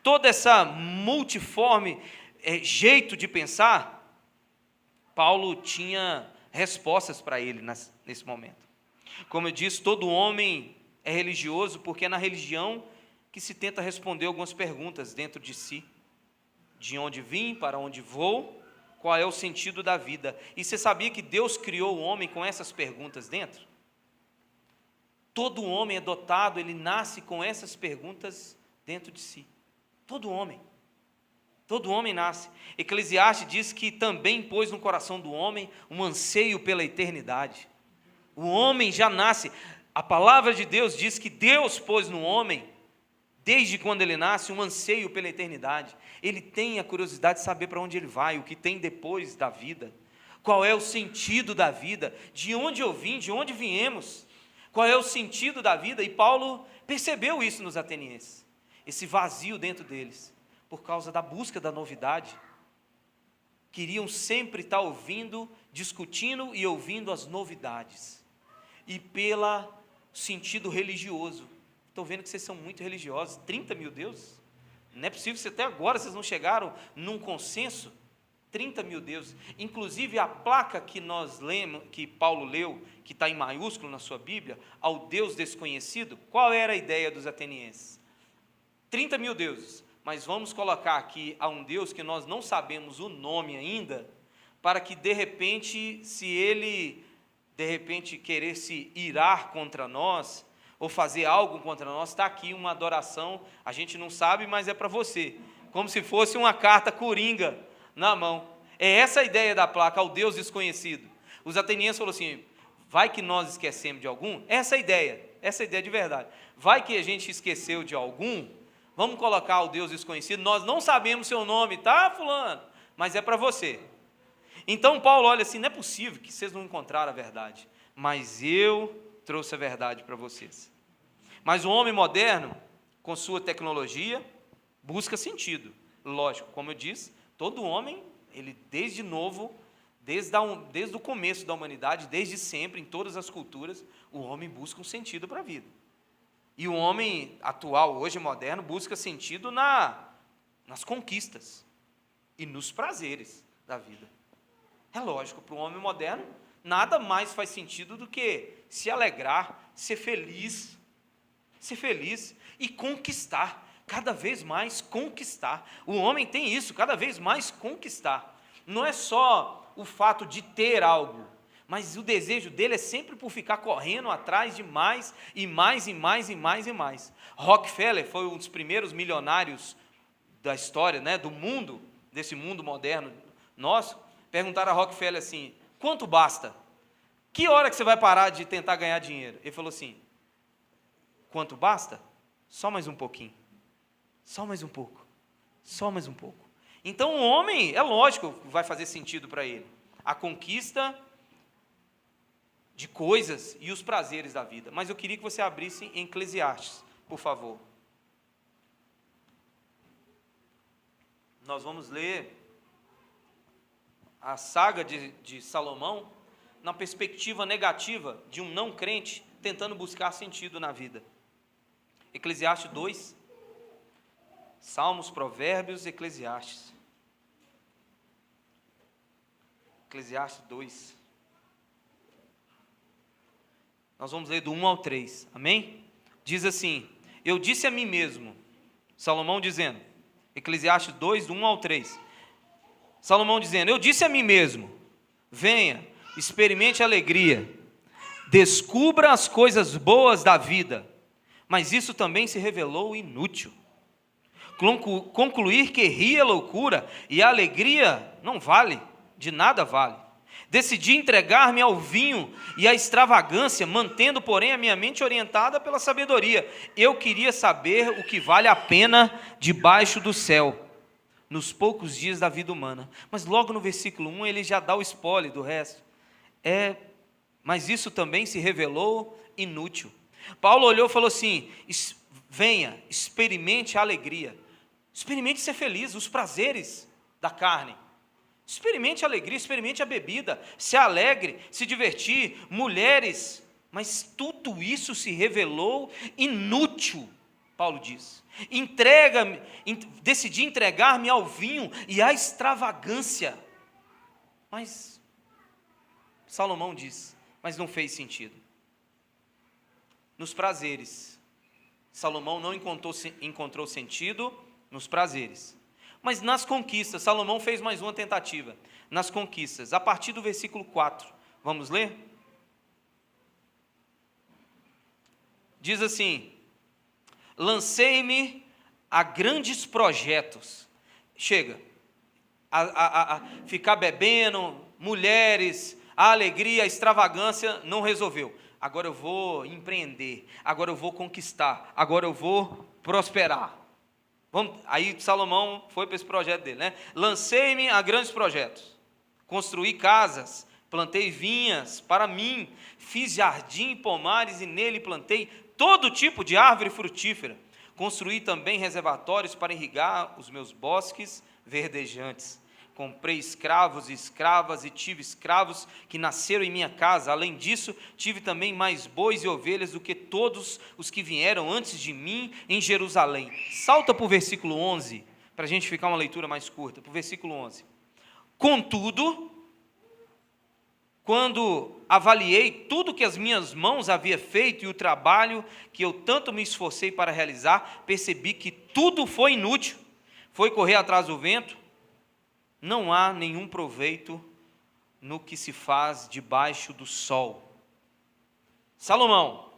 toda essa multiforme jeito de pensar, Paulo tinha respostas para ele nesse momento. Como eu disse, todo homem é religioso porque é na religião que se tenta responder algumas perguntas dentro de si. De onde vim, para onde vou, qual é o sentido da vida? E você sabia que Deus criou o homem com essas perguntas dentro? Todo homem é dotado, ele nasce com essas perguntas dentro de si. Todo homem nasce. Eclesiastes diz que também pôs no coração do homem um anseio pela eternidade. O homem já nasce. A palavra de Deus diz que Deus pôs no homem, desde quando ele nasce, um anseio pela eternidade. Ele tem a curiosidade de saber para onde ele vai, o que tem depois da vida, qual é o sentido da vida, de onde eu vim, de onde viemos, qual é o sentido da vida. E Paulo percebeu isso nos atenienses, esse vazio dentro deles, por causa da busca da novidade. Queriam sempre estar ouvindo, discutindo e ouvindo as novidades, e pelo sentido religioso. Estou vendo que vocês são muito religiosos. 30 mil deuses? Não é possível que até agora vocês não chegaram num consenso. 30 mil deuses. Inclusive a placa que nós lemos, que Paulo leu, que está em maiúsculo na sua Bíblia, ao Deus desconhecido, qual era a ideia dos atenienses? 30 mil deuses. Mas vamos colocar aqui a um Deus que nós não sabemos o nome ainda, para que de repente, se ele querer se irar contra nós, ou fazer algo contra nós, está aqui uma adoração, a gente não sabe, mas é para você, como se fosse uma carta coringa na mão. É essa a ideia da placa, ao Deus desconhecido. Os atenienses falaram assim: vai que nós esquecemos de algum? Essa é a ideia de verdade. Vai que a gente esqueceu de algum, vamos colocar o Deus desconhecido, nós não sabemos seu nome, tá, fulano? Mas é para você. Então Paulo olha assim: não é possível que vocês não encontraram a verdade, mas eu trouxe a verdade para vocês. Mas o homem moderno, com sua tecnologia, busca sentido. Lógico, como eu disse, todo homem, ele desde novo, desde o começo da humanidade, desde sempre, em todas as culturas, o homem busca um sentido para a vida. E o homem atual, hoje moderno, busca sentido nas conquistas e nos prazeres da vida. É lógico, para o homem moderno, nada mais faz sentido do que se alegrar, ser feliz e conquistar, cada vez mais conquistar. O homem tem isso, cada vez mais conquistar. Não é só o fato de ter algo, mas o desejo dele é sempre por ficar correndo atrás de mais e mais e mais e mais e mais. Rockefeller foi um dos primeiros milionários da história, né, do mundo, desse mundo moderno nosso. Perguntaram a Rockefeller assim: quanto basta? Que hora que você vai parar de tentar ganhar dinheiro? Ele falou assim: quanto basta? Só mais um pouquinho. Só mais um pouco. Só mais um pouco. Então o homem, é lógico, vai fazer sentido para ele. A conquista de coisas e os prazeres da vida. Mas eu queria que você abrisse em Eclesiastes, por favor. Nós vamos ler a saga de Salomão na perspectiva negativa de um não crente tentando buscar sentido na vida. Eclesiastes 2, Salmos, Provérbios, Eclesiastes. Eclesiastes 2. Nós vamos ler do 1 ao 3, amém? Diz assim: eu disse a mim mesmo, Salomão dizendo, Eclesiastes 2, do 1 ao 3. Salomão dizendo: eu disse a mim mesmo, venha, experimente a alegria, descubra as coisas boas da vida, mas isso também se revelou inútil. Concluir que rir é loucura e a alegria não vale, de nada vale. Decidi entregar-me ao vinho e à extravagância, mantendo, porém, a minha mente orientada pela sabedoria. Eu queria saber o que vale a pena debaixo do céu, nos poucos dias da vida humana. Mas logo no versículo 1, ele já dá o spoiler do resto. Mas isso também se revelou inútil. Paulo olhou e falou assim: venha, experimente a alegria. Experimente ser feliz, os prazeres da carne. Experimente a alegria, experimente a bebida, se alegre, se divertir, mulheres, mas tudo isso se revelou inútil, Paulo diz. Decidi entregar-me ao vinho e à extravagância. Mas, Salomão diz, mas não fez sentido. Nos prazeres, Salomão não encontrou sentido nos prazeres. Mas nas conquistas, Salomão fez mais uma tentativa. Nas conquistas, a partir do versículo 4. Vamos ler? Diz assim: lancei-me a grandes projetos. Chega. A ficar bebendo, mulheres, a alegria, a extravagância, não resolveu. Agora eu vou empreender, agora eu vou conquistar, agora eu vou prosperar. Aí Salomão foi para esse projeto dele, né? Lancei-me a grandes projetos, construí casas, plantei vinhas para mim, fiz jardim e pomares e nele plantei todo tipo de árvore frutífera. Construí também reservatórios para irrigar os meus bosques verdejantes. Comprei escravos e escravas e tive escravos que nasceram em minha casa. Além disso, tive também mais bois e ovelhas do que todos os que vieram antes de mim em Jerusalém. Salta para o versículo 11, para a gente ficar uma leitura mais curta. Para o versículo 11. Contudo, quando avaliei tudo que as minhas mãos haviam feito e o trabalho que eu tanto me esforcei para realizar, percebi que tudo foi inútil. Foi correr atrás do vento. Não há nenhum proveito no que se faz debaixo do sol. Salomão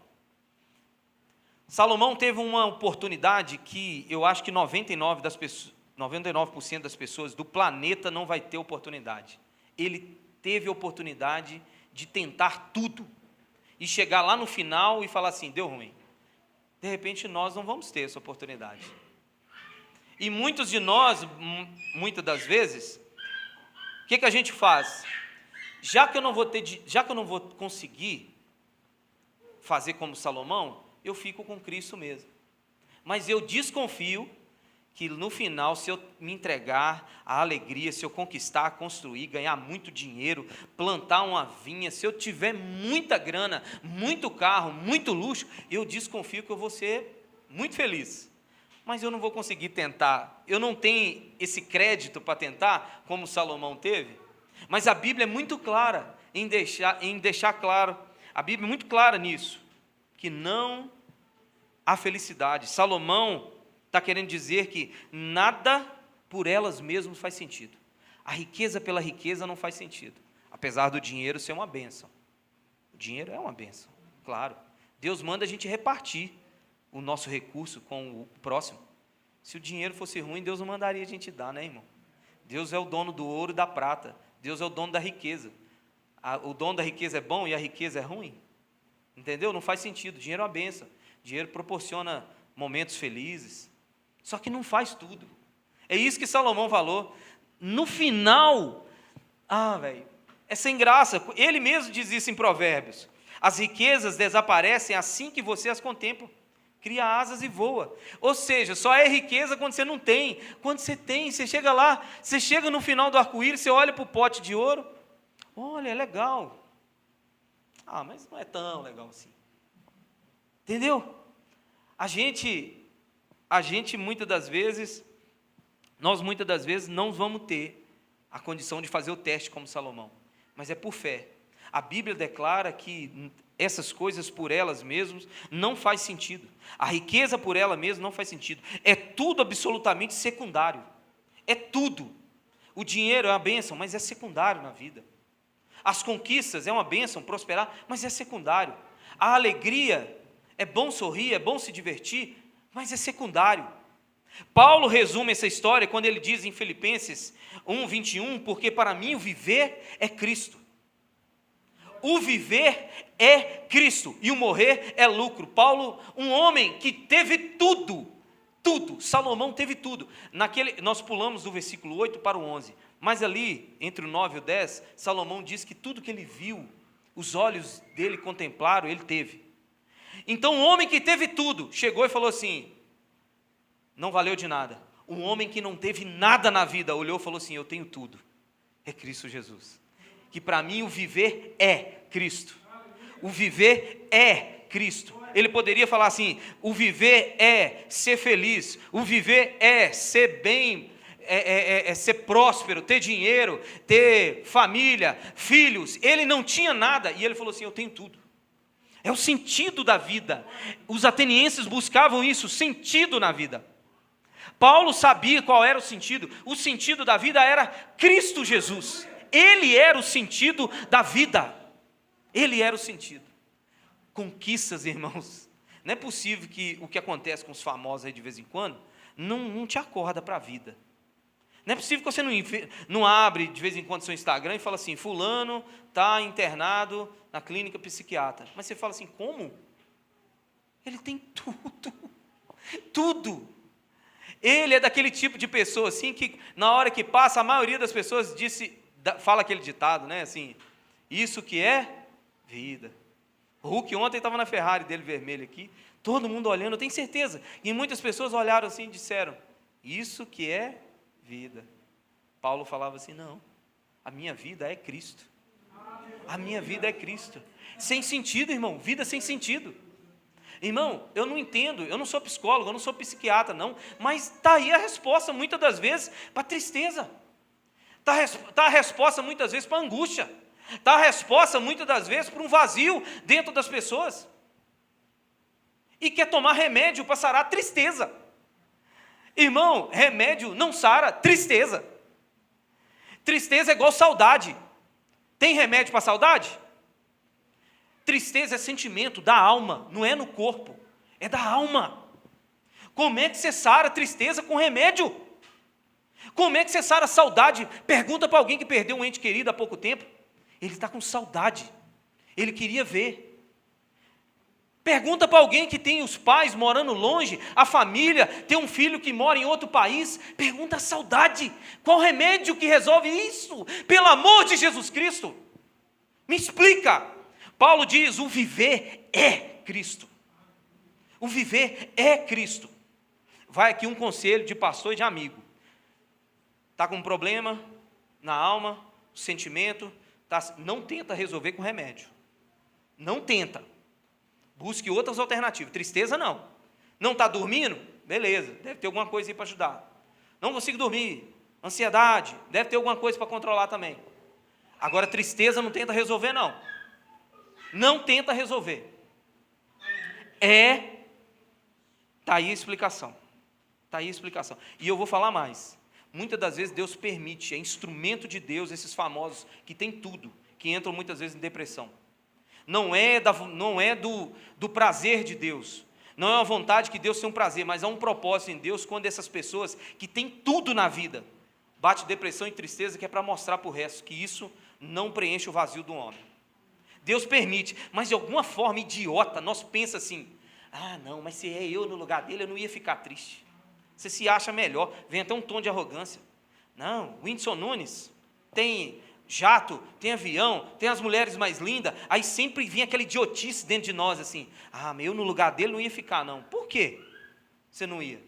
teve uma oportunidade que eu acho que 99% das pessoas do planeta não vai ter oportunidade. Ele teve a oportunidade de tentar tudo e chegar lá no final e falar assim: deu ruim. De repente nós não vamos ter essa oportunidade. E muitos de nós, muitas das vezes, o que a gente faz? Já que eu não vou conseguir fazer como Salomão, eu fico com Cristo mesmo. Mas eu desconfio que no final, se eu me entregar à alegria, se eu conquistar, construir, ganhar muito dinheiro, plantar uma vinha, se eu tiver muita grana, muito carro, muito luxo, eu desconfio que eu vou ser muito feliz. Mas eu não vou conseguir tentar, eu não tenho esse crédito para tentar, como Salomão teve. Mas a Bíblia é muito clara em deixar claro, a Bíblia é muito clara nisso, que não há felicidade. Salomão está querendo dizer que nada por elas mesmas faz sentido. A riqueza pela riqueza não faz sentido. A apesar do dinheiro ser uma bênção. O dinheiro é uma bênção, claro. Deus manda a gente repartir o nosso recurso com o próximo. Se o dinheiro fosse ruim, Deus não mandaria a gente dar, né, irmão? Deus é o dono do ouro e da prata. Deus é o dono da riqueza. O dono da riqueza é bom e a riqueza é ruim? Entendeu? Não faz sentido. O dinheiro é uma bênção. O dinheiro proporciona momentos felizes. Só que não faz tudo. É isso que Salomão falou. No final, velho, é sem graça. Ele mesmo diz isso em Provérbios. As riquezas desaparecem assim que você as contempla. Cria asas e voa. Ou seja, só é riqueza quando você não tem. Quando você tem, você chega lá, você chega no final do arco-íris, você olha para o pote de ouro, olha, é legal. Mas não é tão legal assim. Entendeu? A gente muitas das vezes, nós muitas das vezes não vamos ter a condição de fazer o teste como Salomão, mas é por fé. A Bíblia declara que essas coisas por elas mesmas não faz sentido. A riqueza por ela mesma não faz sentido. É tudo absolutamente secundário. É tudo. O dinheiro é uma bênção, mas é secundário na vida. As conquistas é uma bênção, prosperar, mas é secundário. A alegria, é bom sorrir, é bom se divertir, mas é secundário. Paulo resume essa história quando ele diz em Filipenses 1:21, porque para mim o viver é Cristo. O viver é Cristo e o morrer é lucro. Paulo, um homem que teve tudo, Salomão teve tudo. Nós pulamos do versículo 8 para o 11, mas ali, entre o 9 e o 10, Salomão diz que tudo que ele viu, os olhos dele contemplaram, ele teve. Então um homem que teve tudo, chegou e falou assim, não valeu de nada. Um homem que não teve nada na vida, olhou e falou assim, eu tenho tudo, é Cristo Jesus. Que para mim o viver é Cristo. O viver é Cristo. Ele poderia falar assim, o viver é ser feliz, o viver é ser bem, é ser próspero, ter dinheiro, ter família, filhos. Ele não tinha nada e ele falou assim, eu tenho tudo. É o sentido da vida. Os atenienses buscavam isso, sentido na vida. Paulo sabia qual era o sentido. O sentido da vida era Cristo Jesus. Ele era o sentido da vida. Ele era o sentido. Conquistas, irmãos. Não é possível que o que acontece com os famosos aí de vez em quando não te acorda para a vida. Não é possível que você não abre de vez em quando seu Instagram e fala assim, fulano está internado na clínica psiquiatra. Mas você fala assim, como? Ele tem tudo. Tudo. Ele é daquele tipo de pessoa assim que na hora que passa, a maioria das pessoas fala aquele ditado, né? Assim, isso que é vida. O Hulk ontem estava na Ferrari dele vermelho aqui, todo mundo olhando, eu tenho certeza. E muitas pessoas olharam assim e disseram, isso que é vida. Paulo falava assim, não, a minha vida é Cristo. A minha vida é Cristo. Sem sentido, irmão, vida sem sentido. Irmão, eu não entendo, eu não sou psicólogo, eu não sou psiquiatra, não, mas está aí a resposta, muitas das vezes, para a tristeza. Está a resposta, muitas vezes, para a angústia. Está a resposta, muitas das vezes, para um vazio dentro das pessoas. E quer tomar remédio para sarar a tristeza. Irmão, remédio não sara tristeza. Tristeza é igual saudade. Tem remédio para saudade? Tristeza é sentimento da alma, não é no corpo, é da alma. Como é que você sara tristeza com remédio? Como é que você sara saudade? Pergunta para alguém que perdeu um ente querido há pouco tempo. Ele está com saudade, ele queria ver. Pergunta para alguém que tem os pais morando longe, a família, tem um filho que mora em outro país. Pergunta a saudade, qual remédio que resolve isso? Pelo amor de Jesus Cristo, me explica. Paulo diz, o viver é Cristo. O viver é Cristo. Vai aqui um conselho de pastor e de amigo. Está com um problema na alma, sentimento, não tenta resolver com remédio. Não tenta. Busque outras alternativas. Tristeza não. Não está dormindo? Beleza, deve ter alguma coisa aí para ajudar. Não consigo dormir. Ansiedade, deve ter alguma coisa para controlar também. Agora tristeza não tenta resolver não. Não tenta resolver. Está aí a explicação. Está aí a explicação. E eu vou falar mais. Muitas das vezes Deus permite, é instrumento de Deus, esses famosos que têm tudo, que entram muitas vezes em depressão. Não é do prazer de Deus. Não é uma vontade que Deus tenha um prazer, mas há um propósito em Deus quando essas pessoas que têm tudo na vida, bate depressão e tristeza, que é para mostrar para o resto que isso não preenche o vazio do homem. Deus permite, mas de alguma forma idiota, nós pensa assim, não, mas se é eu no lugar dele, eu não ia ficar triste. Você se acha melhor, vem até um tom de arrogância. Não, Whindersson Nunes tem jato, tem avião, tem as mulheres mais lindas, aí sempre vinha aquela idiotice dentro de nós, assim, mas eu no lugar dele não ia ficar não. Por quê você não ia?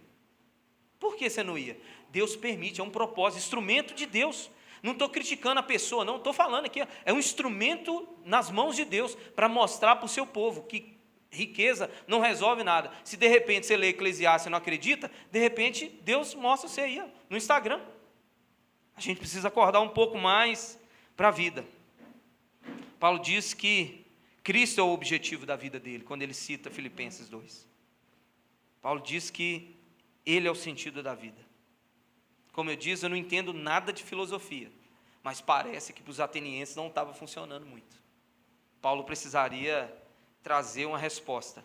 Por que você não ia? Deus permite, é um propósito, instrumento de Deus. Não estou criticando a pessoa, não, estou falando aqui, é um instrumento nas mãos de Deus, para mostrar para o seu povo que riqueza não resolve nada. Se de repente você lê Eclesiastes e não acredita, de repente Deus mostra você aí no Instagram. A gente precisa acordar um pouco mais para a vida. Paulo diz que Cristo é o objetivo da vida dele, quando ele cita Filipenses 2. Paulo diz que ele é o sentido da vida. Como eu disse, eu não entendo nada de filosofia, mas parece que para os atenienses não estava funcionando muito. Paulo precisaria trazer uma resposta.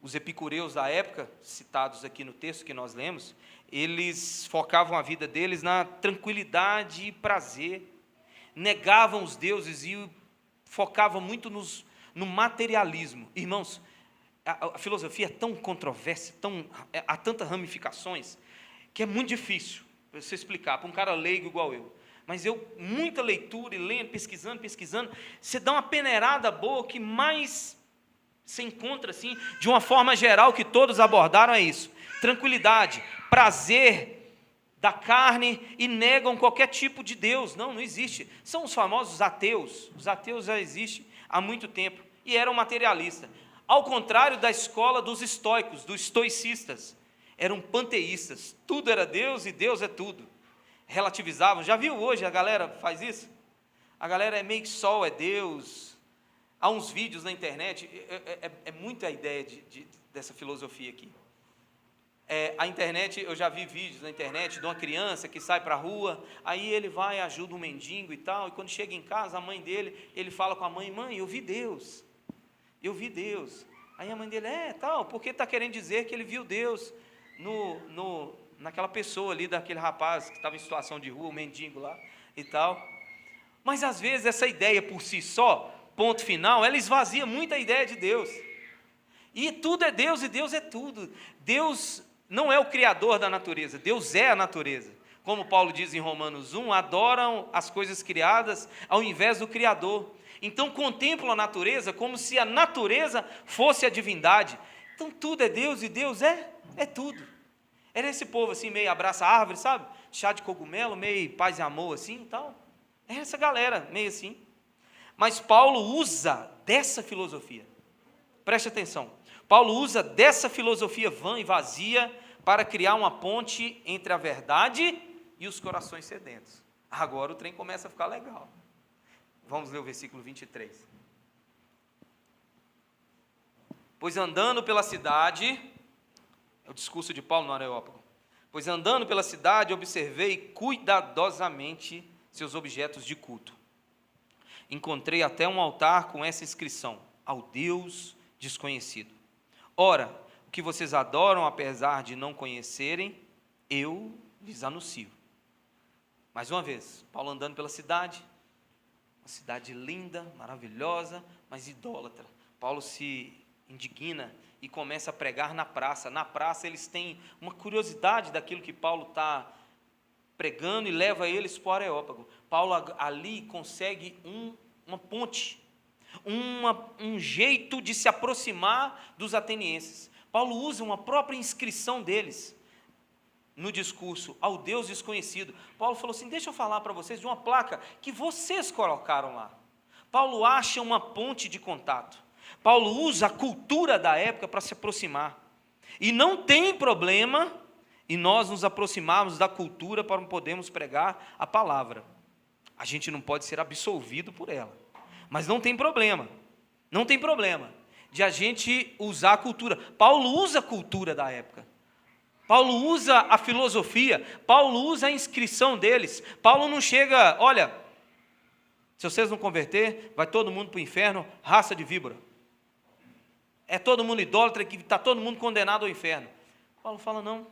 Os epicureus da época, citados aqui no texto que nós lemos, eles focavam a vida deles na tranquilidade e prazer, negavam os deuses e focavam muito no materialismo. Irmãos, a filosofia é tão controversa, há tantas ramificações, que é muito difícil você explicar para um cara leigo igual eu. Mas muita leitura e lendo, pesquisando, você dá uma peneirada boa, que mais se encontra assim, de uma forma geral, que todos abordaram é isso: tranquilidade, prazer da carne, e negam qualquer tipo de Deus. Não existe. São os famosos ateus. Os ateus já existem há muito tempo, e eram materialistas. Ao contrário da escola dos estoicos, dos estoicistas, eram panteístas, tudo era Deus e Deus é tudo. Relativizavam. Já viu hoje a galera faz isso? A galera é meio que sol, é Deus. Há uns vídeos na internet, é muita ideia dessa filosofia aqui. A internet, eu já vi vídeos na internet de uma criança que sai para a rua, aí ele vai e ajuda um mendigo e tal, e quando chega em casa, a mãe dele, ele fala com a mãe, eu vi Deus. Aí a mãe dele, tal, porque está querendo dizer que ele viu Deus naquela pessoa ali, daquele rapaz que estava em situação de rua, o mendigo lá e tal. Mas às vezes essa ideia por si só, ponto final, ela esvazia muito a ideia de Deus. E tudo é Deus e Deus é tudo. Deus não é o criador da natureza, Deus é a natureza. Como Paulo diz em Romanos 1, adoram as coisas criadas ao invés do Criador. Então contemplam a natureza como se a natureza fosse a divindade. Então tudo é Deus e Deus é tudo. Era esse povo assim, meio abraça a árvore, sabe? Chá de cogumelo, meio paz e amor assim e tal. Era essa galera, meio assim. Mas Paulo usa dessa filosofia. Preste atenção. Paulo usa dessa filosofia vã e vazia para criar uma ponte entre a verdade e os corações sedentos. Agora o trem começa a ficar legal. Vamos ler o versículo 23. Pois andando pela cidade, é o discurso de Paulo no Areópago. Pois andando pela cidade, observei cuidadosamente seus objetos de culto. Encontrei até um altar com essa inscrição: ao Deus desconhecido. Ora, o que vocês adoram, apesar de não conhecerem, eu lhes anuncio. Mais uma vez, Paulo andando pela cidade, uma cidade linda, maravilhosa, mas idólatra. Paulo se indigna e começa a pregar na praça. Na praça eles têm uma curiosidade daquilo que Paulo está pregando e leva eles para o Areópago. Paulo ali consegue uma ponte, um jeito de se aproximar dos atenienses. Paulo usa uma própria inscrição deles no discurso, ao Deus desconhecido. Paulo falou assim, deixa eu falar para vocês de uma placa que vocês colocaram lá. Paulo acha uma ponte de contato. Paulo usa a cultura da época para se aproximar. E não tem problema em nós nos aproximarmos da cultura para podermos pregar a palavra. A gente não pode ser absolvido por ela. Mas não tem problema de a gente usar a cultura. Paulo usa a cultura da época. Paulo usa a filosofia. Paulo usa a inscrição deles. Paulo não chega, olha, Se vocês não converter, vai todo mundo para o inferno, raça de víbora. É todo mundo idólatra, que está todo mundo condenado ao inferno. Paulo fala, não.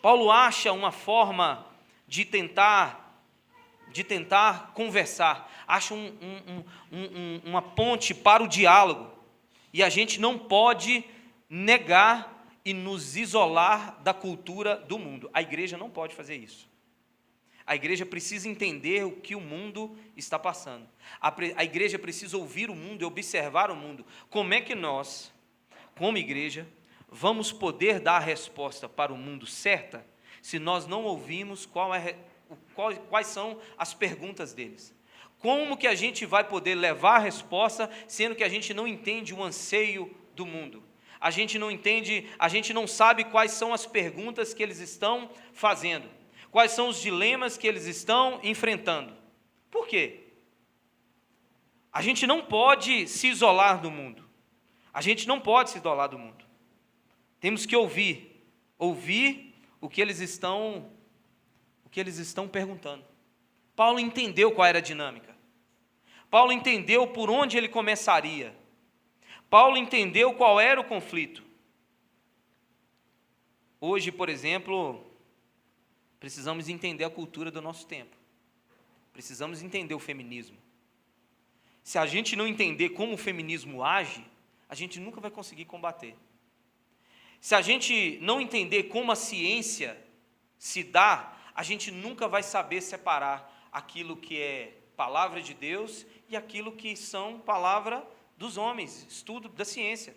Paulo acha uma forma de tentar conversar, acha uma ponte para o diálogo. E a gente não pode negar e nos isolar da cultura do mundo. A igreja não pode fazer isso. A igreja precisa entender o que o mundo está passando. A igreja precisa ouvir o mundo e observar o mundo. Como é que nós, como igreja, vamos poder dar a resposta para o mundo certa, se nós não ouvirmos quais são as perguntas deles? Como que a gente vai poder levar a resposta, sendo que a gente não entende o anseio do mundo? A gente não entende, a gente não sabe quais são as perguntas que eles estão fazendo. Quais são os dilemas que eles estão enfrentando? Por quê? A gente não pode se isolar do mundo. A gente não pode se isolar do mundo. Temos que ouvir o que eles estão perguntando. Paulo entendeu qual era a dinâmica. Paulo entendeu por onde ele começaria. Paulo entendeu qual era o conflito. Hoje, por exemplo, precisamos entender a cultura do nosso tempo. Precisamos entender o feminismo. Se a gente não entender como o feminismo age, a gente nunca vai conseguir combater. Se a gente não entender como a ciência se dá, a gente nunca vai saber separar aquilo que é palavra de Deus e aquilo que são palavra dos homens, estudo da ciência.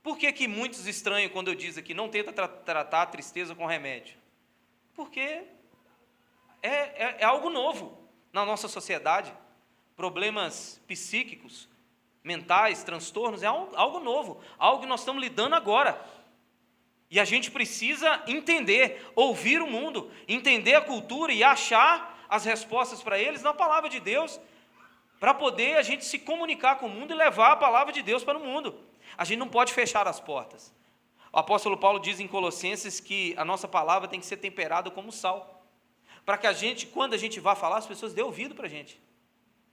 Por que muitos estranham quando eu digo aqui, não tenta tratar a tristeza com remédio? Porque é algo novo na nossa sociedade. Problemas psíquicos, mentais, transtornos, é algo novo, algo que nós estamos lidando agora. E a gente precisa entender, ouvir o mundo, entender a cultura e achar as respostas para eles na palavra de Deus, para poder a gente se comunicar com o mundo e levar a palavra de Deus para o mundo. A gente não pode fechar as portas. O apóstolo Paulo diz em Colossenses que a nossa palavra tem que ser temperada como sal, para que a gente, quando a gente vá falar, as pessoas dêem ouvido para a gente.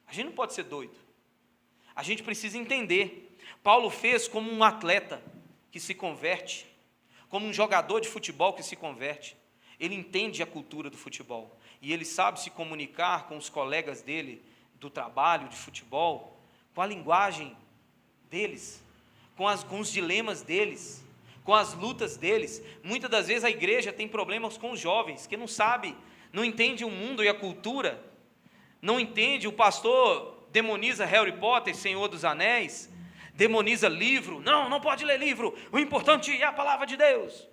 A gente não pode ser doido. A gente precisa entender. Paulo fez como um atleta que se converte, como um jogador de futebol que se converte. Ele entende a cultura do futebol e ele sabe se comunicar com os colegas dele do trabalho, de futebol, com a linguagem deles, com os dilemas deles, com as lutas deles. Muitas das vezes a igreja tem problemas com os jovens, que não sabe, não entende o mundo e a cultura, não entende, o pastor demoniza Harry Potter, Senhor dos Anéis, demoniza livro, não pode ler livro, o importante é a palavra de Deus,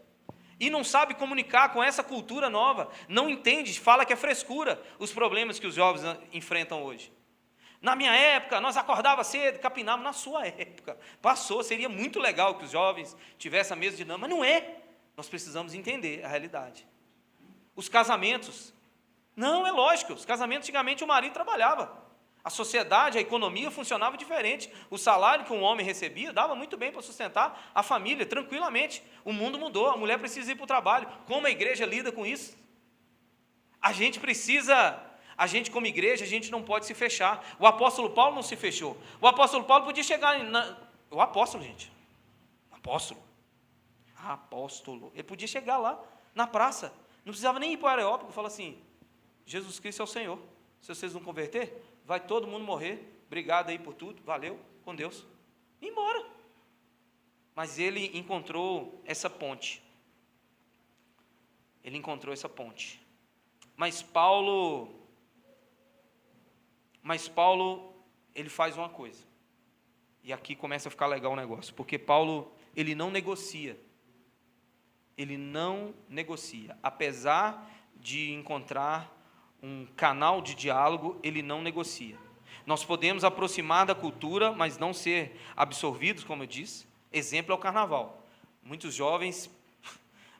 e não sabe comunicar com essa cultura nova, não entende, fala que é frescura, os problemas que os jovens enfrentam hoje. Na minha época, nós acordava cedo, capinávamos. Na sua época, passou, seria muito legal que os jovens tivessem a mesma dinâmica, mas não é. Nós precisamos entender a realidade. Os casamentos, não, é lógico, os casamentos, antigamente o marido trabalhava, a sociedade, a economia funcionava diferente, o salário que um homem recebia dava muito bem para sustentar a família, tranquilamente. O mundo mudou, a mulher precisa ir para o trabalho. Como a igreja lida com isso? A gente como igreja, a gente não pode se fechar. O apóstolo Paulo não se fechou. O apóstolo Paulo podia chegar... O apóstolo, gente. Apóstolo. Ele podia chegar lá, na praça. Não precisava nem ir para o Areópago e falar assim, Jesus Cristo é o Senhor. Se vocês não converter, vai todo mundo morrer. Obrigado aí por tudo. Valeu, com Deus. E embora. Mas ele encontrou essa ponte. Mas Paulo, ele faz uma coisa, e aqui começa a ficar legal o negócio, porque Paulo, ele não negocia, apesar de encontrar um canal de diálogo, ele não negocia. Nós podemos aproximar da cultura, mas não ser absorvidos, como eu disse. Exemplo é o carnaval. Muitos jovens,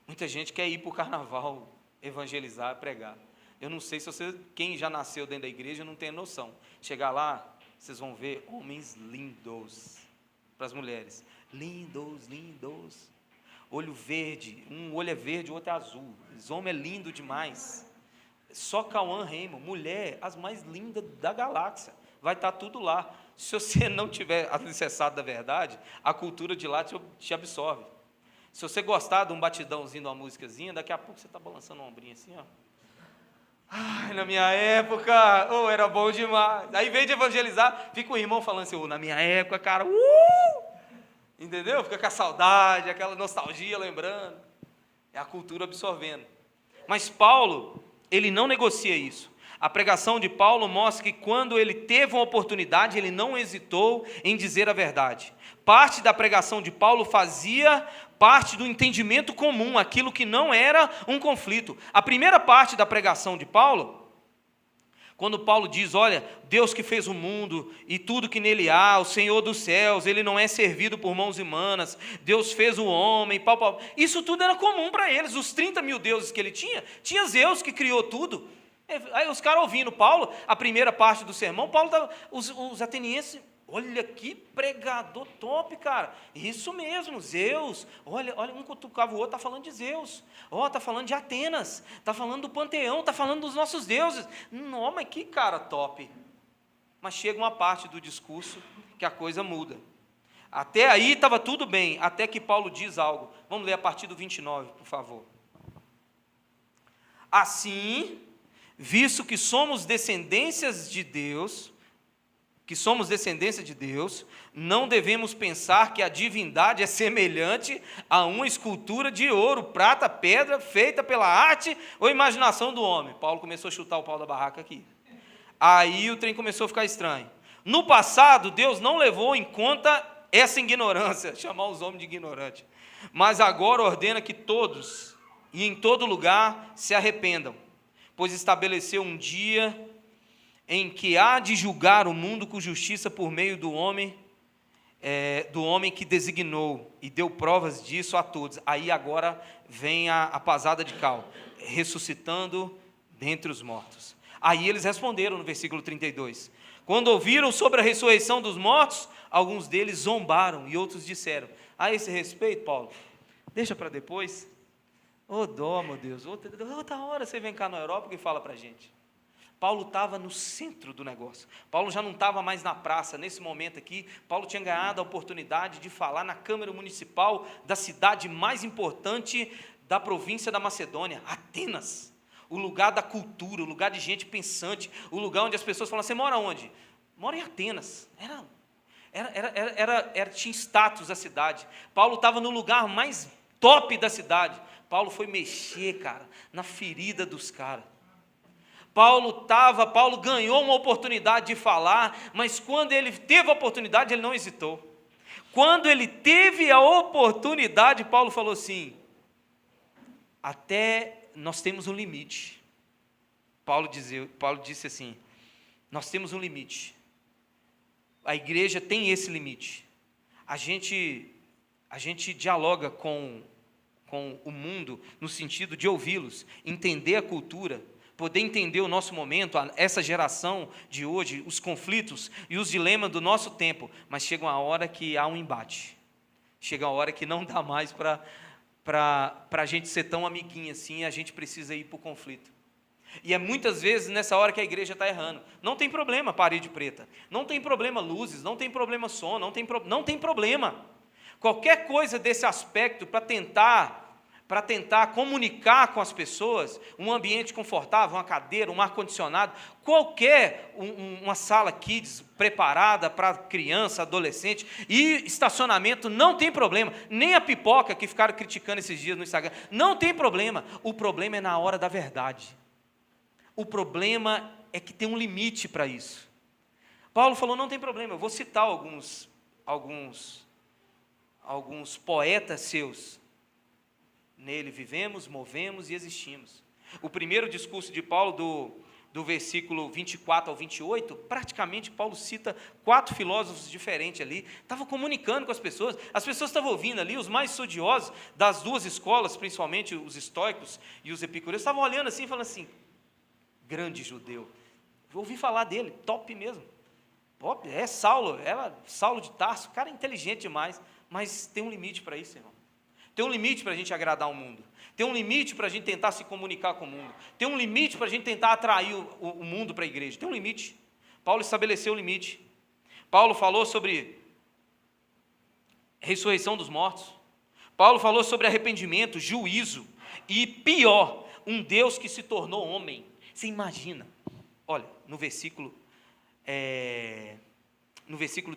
muita gente quer ir para o carnaval, evangelizar, pregar. Eu não sei se quem já nasceu dentro da igreja não tem noção. Chegar lá, vocês vão ver homens lindos para as mulheres. Lindos. Olho verde, um olho é verde, o outro é azul. Esse homem é lindo demais. Só Cauã Raymond, mulher, as mais lindas da galáxia. Vai estar tudo lá. Se você não tiver alicerçado da verdade, a cultura de lá te absorve. Se você gostar de um batidãozinho, de uma musicazinha, daqui a pouco você está balançando o ombrinho assim, ó. Ai, na minha época, era bom demais. Aí, em vez de evangelizar, fica o irmão falando assim, na minha época, cara, entendeu? Fica com a saudade, aquela nostalgia, lembrando. É a cultura absorvendo. Mas Paulo, ele não negocia isso. A pregação de Paulo mostra que quando ele teve uma oportunidade, ele não hesitou em dizer a verdade. Parte da pregação de Paulo fazia parte do entendimento comum, aquilo que não era um conflito. A primeira parte da pregação de Paulo, quando Paulo diz, olha, Deus que fez o mundo e tudo que nele há, o Senhor dos céus, ele não é servido por mãos humanas, Deus fez o homem, isso tudo era comum para eles. Os 30 mil deuses que ele tinha Zeus que criou tudo. Aí os caras ouvindo Paulo, a primeira parte do sermão, os atenienses, olha que pregador top, cara, isso mesmo, Zeus, olha, um cutucava o outro, está falando de Zeus, está falando de Atenas, está falando do panteão, está falando dos nossos deuses, não, mas que cara top. Mas chega uma parte do discurso que a coisa muda. Até aí estava tudo bem, até que Paulo diz algo. Vamos ler a partir do 29, por favor. Assim, visto que somos descendências de Deus, não devemos pensar que a divindade é semelhante a uma escultura de ouro, prata, pedra, feita pela arte ou imaginação do homem. Paulo começou a chutar o pau da barraca aqui. Aí o trem começou a ficar estranho. No passado, Deus não levou em conta essa ignorância, chamar os homens de ignorantes, mas agora ordena que todos e em todo lugar se arrependam, pois estabeleceu um dia em que há de julgar o mundo com justiça por meio do homem que designou e deu provas disso a todos. Aí agora vem a pasada de cal, ressuscitando dentre os mortos. Aí eles responderam no versículo 32. Quando ouviram sobre a ressurreição dos mortos, alguns deles zombaram e outros disseram, a esse respeito, Paulo, deixa para depois. Dó, meu Deus, outra hora você vem cá na Europa e fala para a gente. Paulo estava no centro do negócio. Paulo já não estava mais na praça. Nesse momento aqui, Paulo tinha ganhado a oportunidade de falar na Câmara Municipal da cidade mais importante da província da Macedônia, Atenas. O lugar da cultura, o lugar de gente pensante, o lugar onde as pessoas falam, você mora onde? Mora em Atenas. Tinha status a cidade. Paulo estava no lugar mais top da cidade. Paulo foi mexer, cara, na ferida dos caras. Paulo ganhou uma oportunidade de falar, mas quando ele teve a oportunidade, ele não hesitou. Quando ele teve a oportunidade, Paulo falou assim, até nós temos um limite. Paulo disse assim, nós temos um limite. A igreja tem esse limite. A gente dialoga com o mundo no sentido de ouvi-los, entender a cultura, poder entender o nosso momento, essa geração de hoje, os conflitos e os dilemas do nosso tempo, mas chega uma hora que há um embate, chega uma hora que não dá mais para a gente ser tão amiguinho assim, a gente precisa ir para o conflito. E é muitas vezes nessa hora que a igreja está errando. Não tem problema parede preta, não tem problema luzes, não tem problema som, não tem problema. Qualquer coisa desse aspecto para tentar comunicar com as pessoas, um ambiente confortável, uma cadeira, um ar-condicionado, uma sala kids preparada para criança, adolescente, e estacionamento, não tem problema, nem a pipoca que ficaram criticando esses dias no Instagram, não tem problema, o problema é na hora da verdade, o problema é que tem um limite para isso. Paulo falou, não tem problema, eu vou citar alguns poetas seus. Nele vivemos, movemos e existimos. O primeiro discurso de Paulo, do versículo 24 ao 28, praticamente Paulo cita 4 filósofos diferentes ali, estava comunicando com as pessoas estavam ouvindo ali, os mais estudiosos das duas escolas, principalmente os estoicos e os epicureus, estavam olhando assim e falando assim, grande judeu, ouvi falar dele, top mesmo, top, Saulo de Tarso, cara inteligente demais, mas tem um limite para isso, irmão. Tem um limite para a gente agradar o mundo. Tem um limite para a gente tentar se comunicar com o mundo. Tem um limite para a gente tentar atrair o mundo para a igreja. Tem um limite. Paulo estabeleceu o limite. Paulo falou sobre ressurreição dos mortos. Paulo falou sobre arrependimento, juízo. E pior, um Deus que se tornou homem. Você imagina, olha, no versículo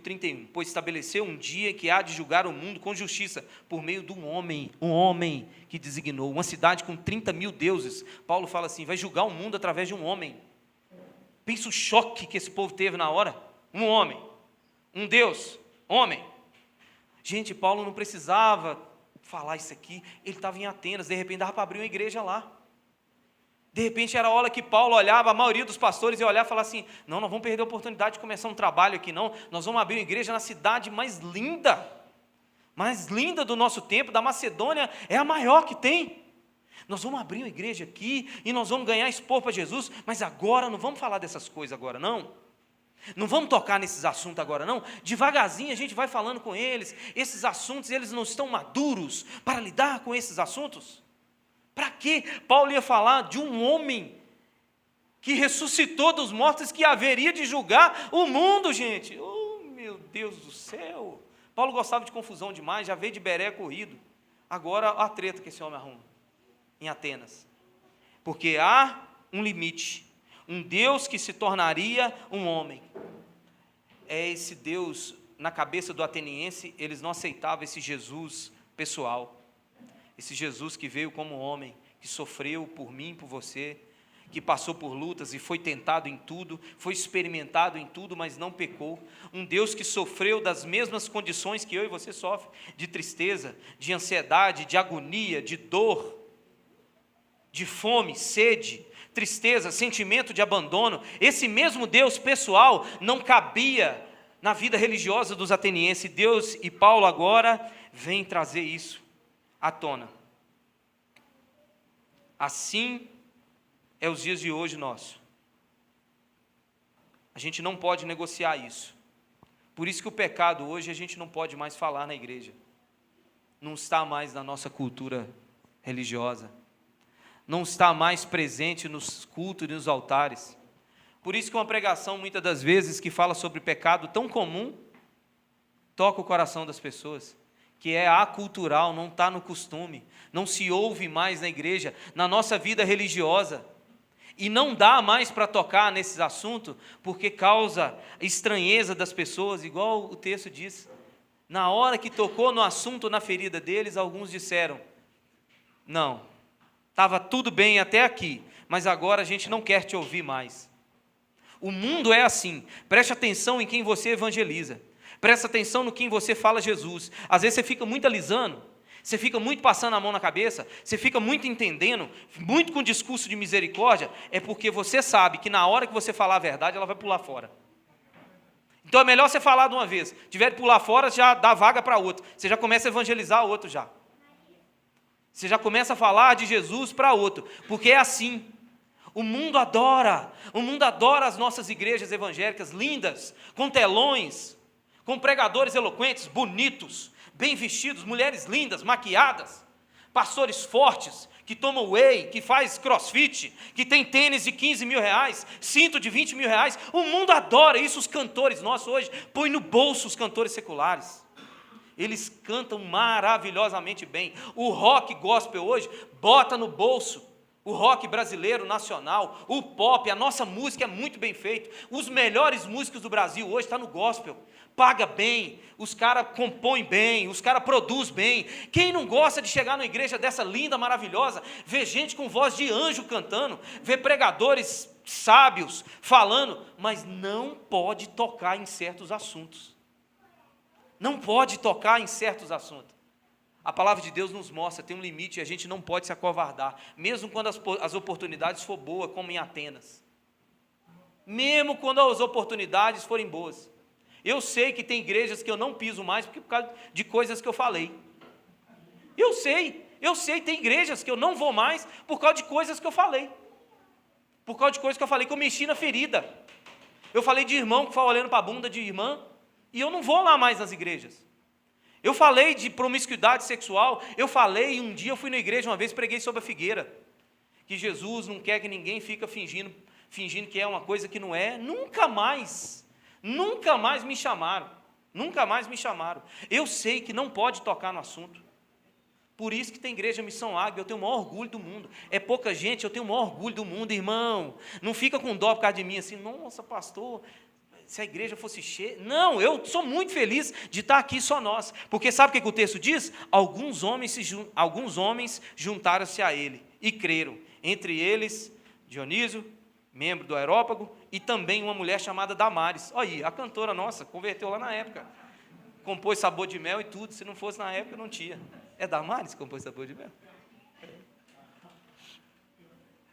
31, pois estabeleceu um dia que há de julgar o mundo com justiça, por meio de um homem que designou, uma cidade com 30 mil deuses. Paulo fala assim, vai julgar o mundo através de um homem. Pensa o choque que esse povo teve na hora. Um homem, um Deus, homem. Gente, Paulo não precisava falar isso aqui, ele estava em Atenas, de repente dava para abrir uma igreja lá. De repente era a hora que Paulo olhava, a maioria dos pastores ia olhar e falar assim, não, nós vamos perder a oportunidade de começar um trabalho aqui não, nós vamos abrir uma igreja na cidade mais linda do nosso tempo, da Macedônia, é a maior que tem. Nós vamos abrir uma igreja aqui, e nós vamos ganhar expor para Jesus, mas agora não vamos falar dessas coisas agora não. Não vamos tocar nesses assuntos agora não, devagarzinho a gente vai falando com eles, esses assuntos eles não estão maduros para lidar com esses assuntos. Para quê? Paulo ia falar de um homem que ressuscitou dos mortos, que haveria de julgar o mundo, gente. Oh, meu Deus do céu. Paulo gostava de confusão demais, já veio de Beré corrido. Agora a treta que esse homem arruma em Atenas. Porque há um limite, um Deus que se tornaria um homem. É esse Deus, na cabeça do ateniense, eles não aceitavam esse Jesus pessoal. Esse Jesus que veio como homem, que sofreu por mim, por você, que passou por lutas e foi tentado em tudo, foi experimentado em tudo, mas não pecou. Um Deus que sofreu das mesmas condições que eu e você sofrem, de tristeza, de ansiedade, de agonia, de dor, de fome, sede, tristeza, sentimento de abandono. Esse mesmo Deus pessoal não cabia na vida religiosa dos atenienses. Deus e Paulo agora vem trazer isso à tona. Assim é os dias de hoje nosso. A gente não pode negociar isso. Por isso que o pecado hoje a gente não pode mais falar na igreja. Não está mais na nossa cultura religiosa. Não está mais presente nos cultos e nos altares. Por isso que uma pregação, muitas das vezes, que fala sobre pecado tão comum, toca o coração das pessoas, que é acultural, não está no costume, não se ouve mais na igreja, na nossa vida religiosa, e não dá mais para tocar nesses assuntos, porque causa estranheza das pessoas, igual o texto diz. Na hora que tocou no assunto, na ferida deles, alguns disseram, não, estava tudo bem até aqui, mas agora a gente não quer te ouvir mais. O mundo é assim, preste atenção em quem você evangeliza. Presta atenção no quem você fala Jesus. Às vezes você fica muito alisando, você fica muito passando a mão na cabeça, você fica muito entendendo, muito com discurso de misericórdia, é porque você sabe que na hora que você falar a verdade, ela vai pular fora. Então é melhor você falar de uma vez. Se tiver de pular fora, já dá vaga para outro. Você já começa a evangelizar o outro já. Você já começa a falar de Jesus para outro, porque é assim. O mundo adora as nossas igrejas evangélicas lindas, com telões, com pregadores eloquentes, bonitos, bem vestidos, mulheres lindas, maquiadas, pastores fortes, que tomam whey, que faz crossfit, que tem tênis de 15 mil reais, cinto de 20 mil reais. O mundo adora isso. Os cantores nossos hoje põem no bolso os cantores seculares. Eles cantam maravilhosamente bem. O rock gospel hoje bota no bolso. O rock brasileiro, nacional, o pop, a nossa música é muito bem feita. Os melhores músicos do Brasil hoje estão no gospel. Paga bem, os caras compõem bem, os caras produzem bem. Quem não gosta de chegar numa igreja dessa linda, maravilhosa, ver gente com voz de anjo cantando, ver pregadores sábios falando, mas não pode tocar em certos assuntos. Não pode tocar em certos assuntos. A palavra de Deus nos mostra, tem um limite e a gente não pode se acovardar, mesmo quando as oportunidades for boas, como em Atenas. Mesmo quando as oportunidades forem boas. Eu sei que tem igrejas que eu não piso mais por causa de coisas que eu falei. Eu sei, tem igrejas que eu não vou mais por causa de coisas que eu falei. Por causa de coisas que eu falei, que eu mexi na ferida. Eu falei de irmão que foi olhando para a bunda de irmã, e eu não vou lá mais nas igrejas. Eu falei de promiscuidade sexual, um dia eu fui na igreja uma vez, preguei sobre a figueira, que Jesus não quer que ninguém fique fingindo que é uma coisa que não é. Nunca mais me chamaram, eu sei que não pode tocar no assunto, por isso que tem igreja Missão Águia, eu tenho o maior orgulho do mundo, é pouca gente, eu tenho o maior orgulho do mundo, irmão, não fica com dó por causa de mim, assim, nossa pastor, se a igreja fosse cheia, não, eu sou muito feliz de estar aqui só nós, porque sabe o que o texto diz? Alguns homens juntaram-se a ele, e creram, entre eles, Dionísio, membro do Areópago, e também uma mulher chamada Damares, olha aí, a cantora nossa, converteu lá na época, compôs Sabor de Mel e tudo, se não fosse na época não tinha, é Damares que compôs Sabor de Mel?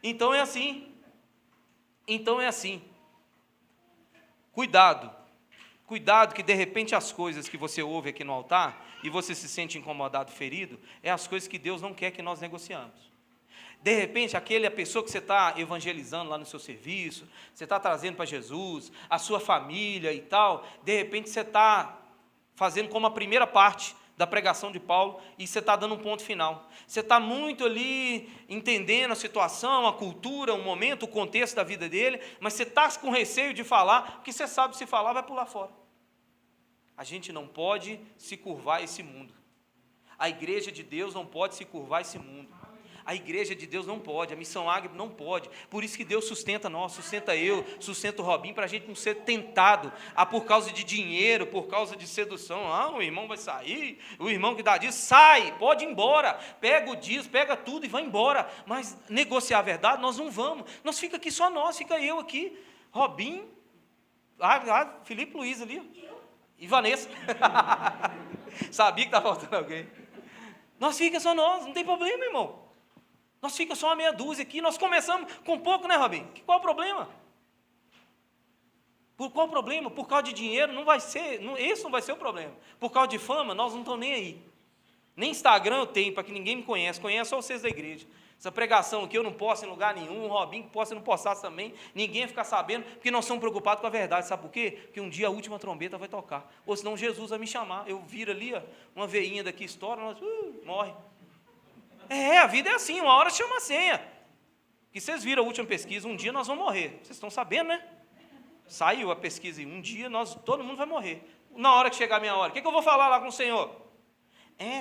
Então é assim, cuidado que de repente as coisas que você ouve aqui no altar, e você se sente incomodado, ferido, é as coisas que Deus não quer que nós negociamos. De repente, a pessoa que você está evangelizando lá no seu serviço, você está trazendo para Jesus, a sua família e tal, de repente você está fazendo como a primeira parte da pregação de Paulo, e você está dando um ponto final. Você está muito ali entendendo a situação, a cultura, o momento, o contexto da vida dele, mas você está com receio de falar, porque você sabe que se falar vai pular fora. A gente não pode se curvar a esse mundo. A igreja de Deus não pode se curvar a esse mundo. A igreja de Deus não pode, a Missão Águia não pode, por isso que Deus sustenta nós, sustenta eu, sustenta o Robinho, para a gente não ser tentado, por causa de dinheiro, por causa de sedução, o irmão vai sair, o irmão que dá dízimo, sai, pode ir embora, pega o dízimo, pega tudo e vai embora, mas negociar a verdade, nós não vamos, nós fica aqui só nós, fica eu aqui, Robinho, Felipe Luiz ali, e Vanessa, sabia que está faltando alguém, nós fica só nós, não tem problema, irmão. Nós fica só uma meia dúzia aqui, nós começamos com pouco, né, Robinho? Qual o problema? Por qual o problema? Por causa de dinheiro, não vai ser, esse não vai ser o problema. Por causa de fama, nós não estamos nem aí. Nem Instagram eu tenho, para que ninguém me conheça só vocês da igreja. Essa pregação aqui eu não posto em lugar nenhum, o Robinho que possa não postar também, ninguém vai ficar sabendo, porque nós somos preocupados com a verdade, sabe por quê? Porque um dia a última trombeta vai tocar, ou senão Jesus vai me chamar, eu viro ali, uma veinha daqui estoura, nós morre. A vida é assim, uma hora chama a senha. Que vocês viram a última pesquisa, um dia nós vamos morrer. Vocês estão sabendo, né? Saiu a pesquisa, um dia todo mundo vai morrer. Na hora que chegar a minha hora, o que eu vou falar lá com o Senhor?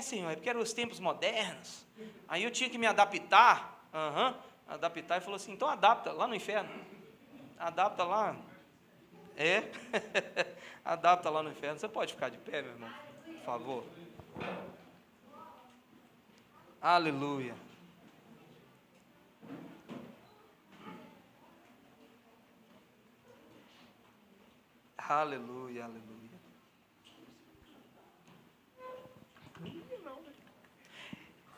Senhor, é porque eram os tempos modernos. Aí eu tinha que me adaptar. Adaptar, e falou assim, então adapta lá no inferno. Adapta lá. Adapta lá no inferno. Você pode ficar de pé, meu irmão? Por favor. Aleluia. Aleluia, aleluia.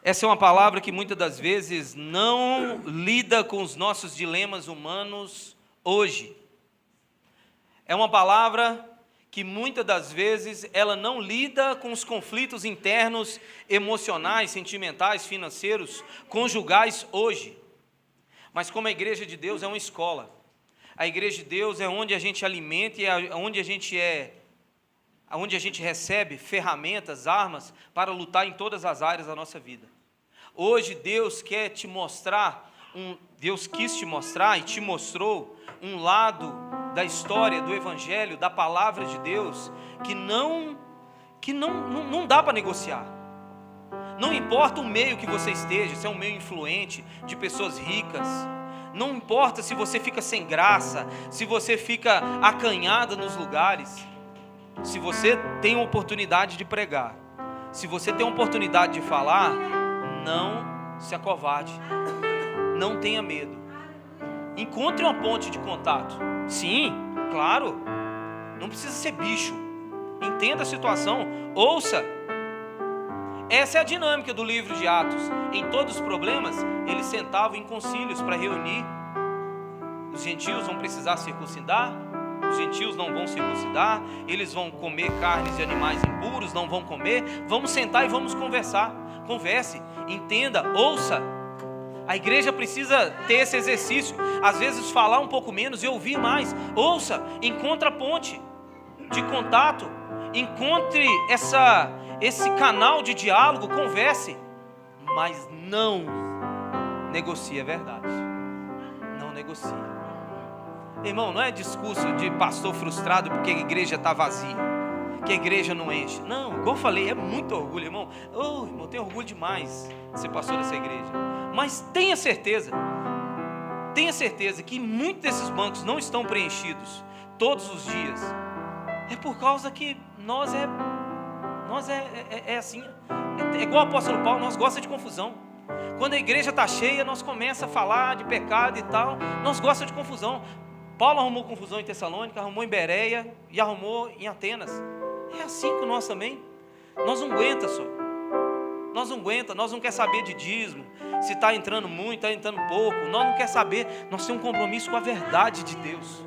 Essa é uma palavra que muitas das vezes não lida com os nossos dilemas humanos hoje. É uma palavra que muitas das vezes ela não lida com os conflitos internos, emocionais, sentimentais, financeiros, conjugais hoje. Mas como a igreja de Deus é uma escola, a igreja de Deus é onde a gente alimenta e é onde a gente recebe ferramentas, armas para lutar em todas as áreas da nossa vida. Hoje Deus quer te mostrar, Deus quis te mostrar e te mostrou um lado da história, do Evangelho, da Palavra de Deus, que não dá para negociar. Não importa o meio que você esteja, se é um meio influente, de pessoas ricas, não importa se você fica sem graça, se você fica acanhada nos lugares, se você tem a oportunidade de pregar, se você tem a oportunidade de falar, não se acovarde, não tenha medo, encontre uma ponte de contato. Sim, claro, não precisa ser bicho, entenda a situação, ouça. Essa é a dinâmica do livro de Atos. Em todos os problemas, eles sentavam em concílios para reunir. Os gentios vão precisar circuncidar, os gentios não vão circuncidar, eles vão comer carnes de animais impuros, não vão comer, vamos sentar e vamos conversar. Converse, entenda, ouça. A igreja precisa ter esse exercício, às vezes falar um pouco menos e ouvir mais. Ouça, encontre a ponte de contato, encontre esse canal de diálogo, converse, mas não negocie a verdade. Não negocie. Irmão, não é discurso de pastor frustrado porque a igreja está vazia, que a igreja não enche. Não, igual eu falei, é muito orgulho, irmão. Irmão, tenho orgulho demais de ser pastor dessa igreja. Mas tenha certeza que muitos desses bancos não estão preenchidos todos os dias. É por causa que nós é assim, é igual o apóstolo Paulo, nós gostamos de confusão. Quando a igreja está cheia, nós começamos a falar de pecado e tal, nós gostamos de confusão. Paulo arrumou confusão em Tessalônica, arrumou em Bereia e arrumou em Atenas. É assim que nós também. Nós não aguenta só. Nós não quer saber de dízimo, se está entrando muito, está entrando pouco. Nós não quer saber, nós temos um compromisso com a verdade de Deus.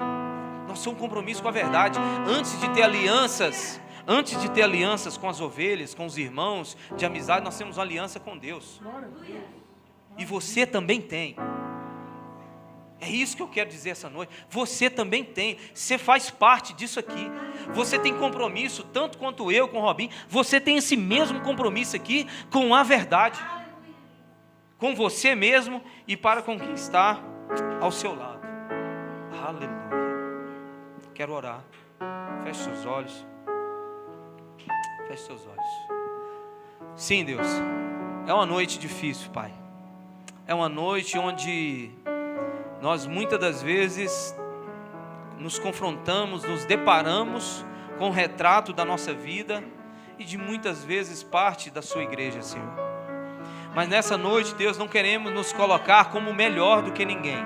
Nós temos um compromisso com a verdade. Antes de ter alianças com as ovelhas, com os irmãos, de amizade, nós temos uma aliança com Deus. E você também tem. É isso que eu quero dizer essa noite. Você também tem. Você faz parte disso aqui. Você tem compromisso, tanto quanto eu com o Robinho. Você tem esse mesmo compromisso aqui com a verdade. Com você mesmo e para com quem está ao seu lado. Aleluia. Quero orar. Feche seus olhos. Feche seus olhos. Sim, Deus. É uma noite difícil, Pai. É uma noite onde nós muitas das vezes nos confrontamos, nos deparamos com o retrato da nossa vida e de muitas vezes parte da sua igreja, Senhor. Mas nessa noite, Deus, não queremos nos colocar como melhor do que ninguém,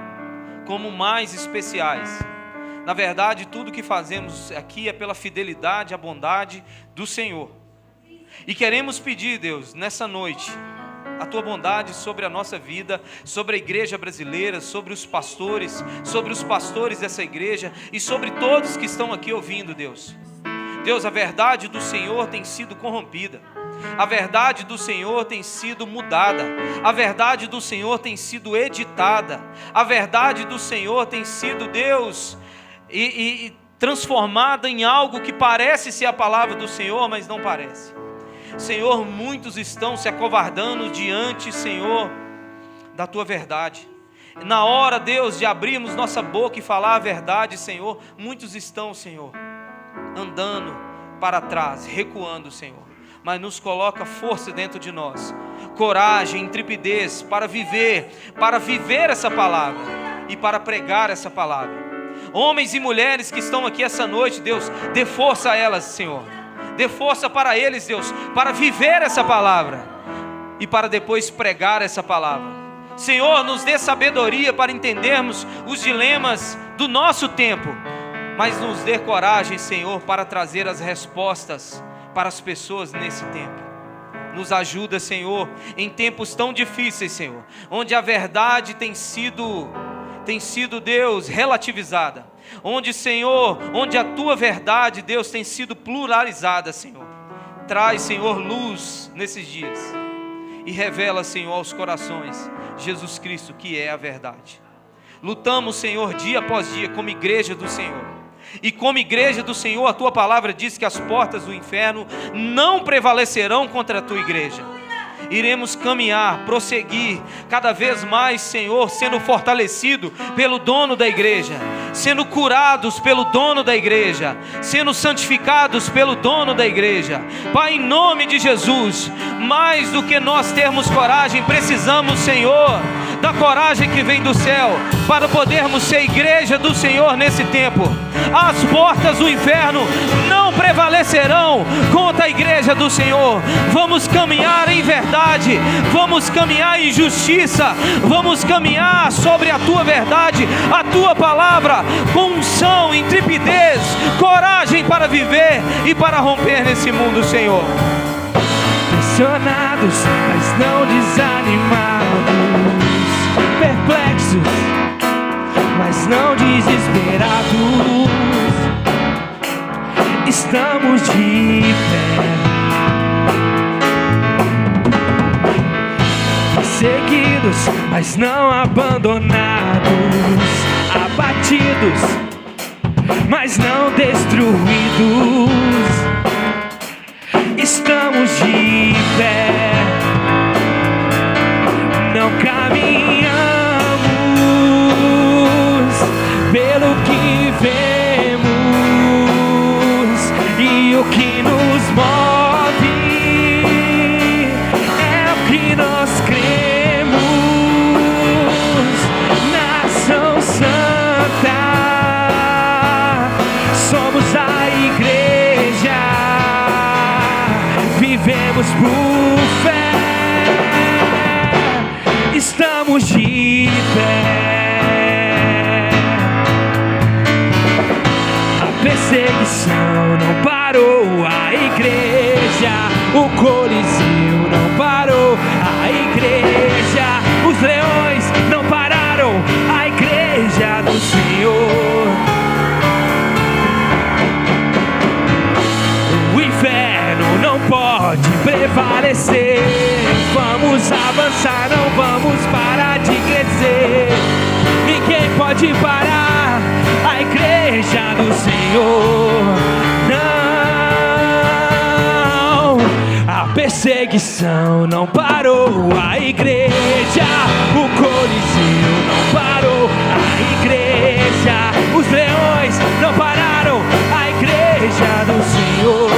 como mais especiais. Na verdade, tudo que fazemos aqui é pela fidelidade, a bondade do Senhor. E queremos pedir, Deus, nessa noite, a tua bondade sobre a nossa vida, sobre a igreja brasileira, sobre os pastores dessa igreja e sobre todos que estão aqui ouvindo, Deus. Deus, a verdade do Senhor tem sido corrompida, a verdade do Senhor tem sido mudada, a verdade do Senhor tem sido editada, a verdade do Senhor tem sido, Deus, transformada em algo que parece ser a palavra do Senhor, mas não parece. Senhor, muitos estão se acovardando diante, Senhor, da tua verdade. Na hora, Deus, de abrirmos nossa boca e falar a verdade, Senhor, muitos estão, Senhor, andando para trás, recuando, Senhor. Mas nos coloca força dentro de nós, coragem, intrepidez para viver essa palavra e para pregar essa palavra. Homens e mulheres que estão aqui essa noite, Deus, dê força a elas, Senhor. Dê força para eles, Deus, para viver essa palavra e para depois pregar essa palavra. Senhor, nos dê sabedoria para entendermos os dilemas do nosso tempo, mas nos dê coragem, Senhor, para trazer as respostas para as pessoas nesse tempo. Nos ajuda, Senhor, em tempos tão difíceis, Senhor, onde a verdade tem sido, Deus, relativizada. Onde, Senhor, onde a tua verdade, Deus, tem sido pluralizada, Senhor. Traz, Senhor, luz nesses dias e revela, Senhor, aos corações Jesus Cristo, que é a verdade. Lutamos, Senhor, dia após dia como igreja do Senhor. E como igreja do Senhor, a tua palavra diz que as portas do inferno não prevalecerão contra a tua igreja. Iremos caminhar, prosseguir cada vez mais, Senhor, sendo fortalecido pelo dono da igreja, sendo curados pelo dono da igreja, sendo santificados pelo dono da igreja. Pai, em nome de Jesus, mais do que nós termos coragem, precisamos, Senhor, da coragem que vem do céu, para podermos ser igreja do Senhor nesse tempo. As portas do inferno não prevalecerão contra a igreja do Senhor. Vamos caminhar em verdade, vamos caminhar em justiça, vamos caminhar sobre a tua verdade, a tua palavra, com unção, intrepidez, coragem para viver e para romper nesse mundo, Senhor. Pressionados, mas não desanimados, perplexos, mas não desesperados. Estamos de pé, perseguidos, mas não abandonados, abatidos, mas não destruídos. Estamos de por fé, estamos de pé. A perseguição não parou a igreja, o Coliseu não parou a igreja, os leões não pararam a igreja do Senhor. O inferno não pode prevalecer. Vamos avançar, não vamos parar de crescer. Ninguém pode parar a igreja do Senhor. Não, a perseguição não parou a igreja, o Coliseu não parou a igreja, os leões não pararam a igreja do Senhor.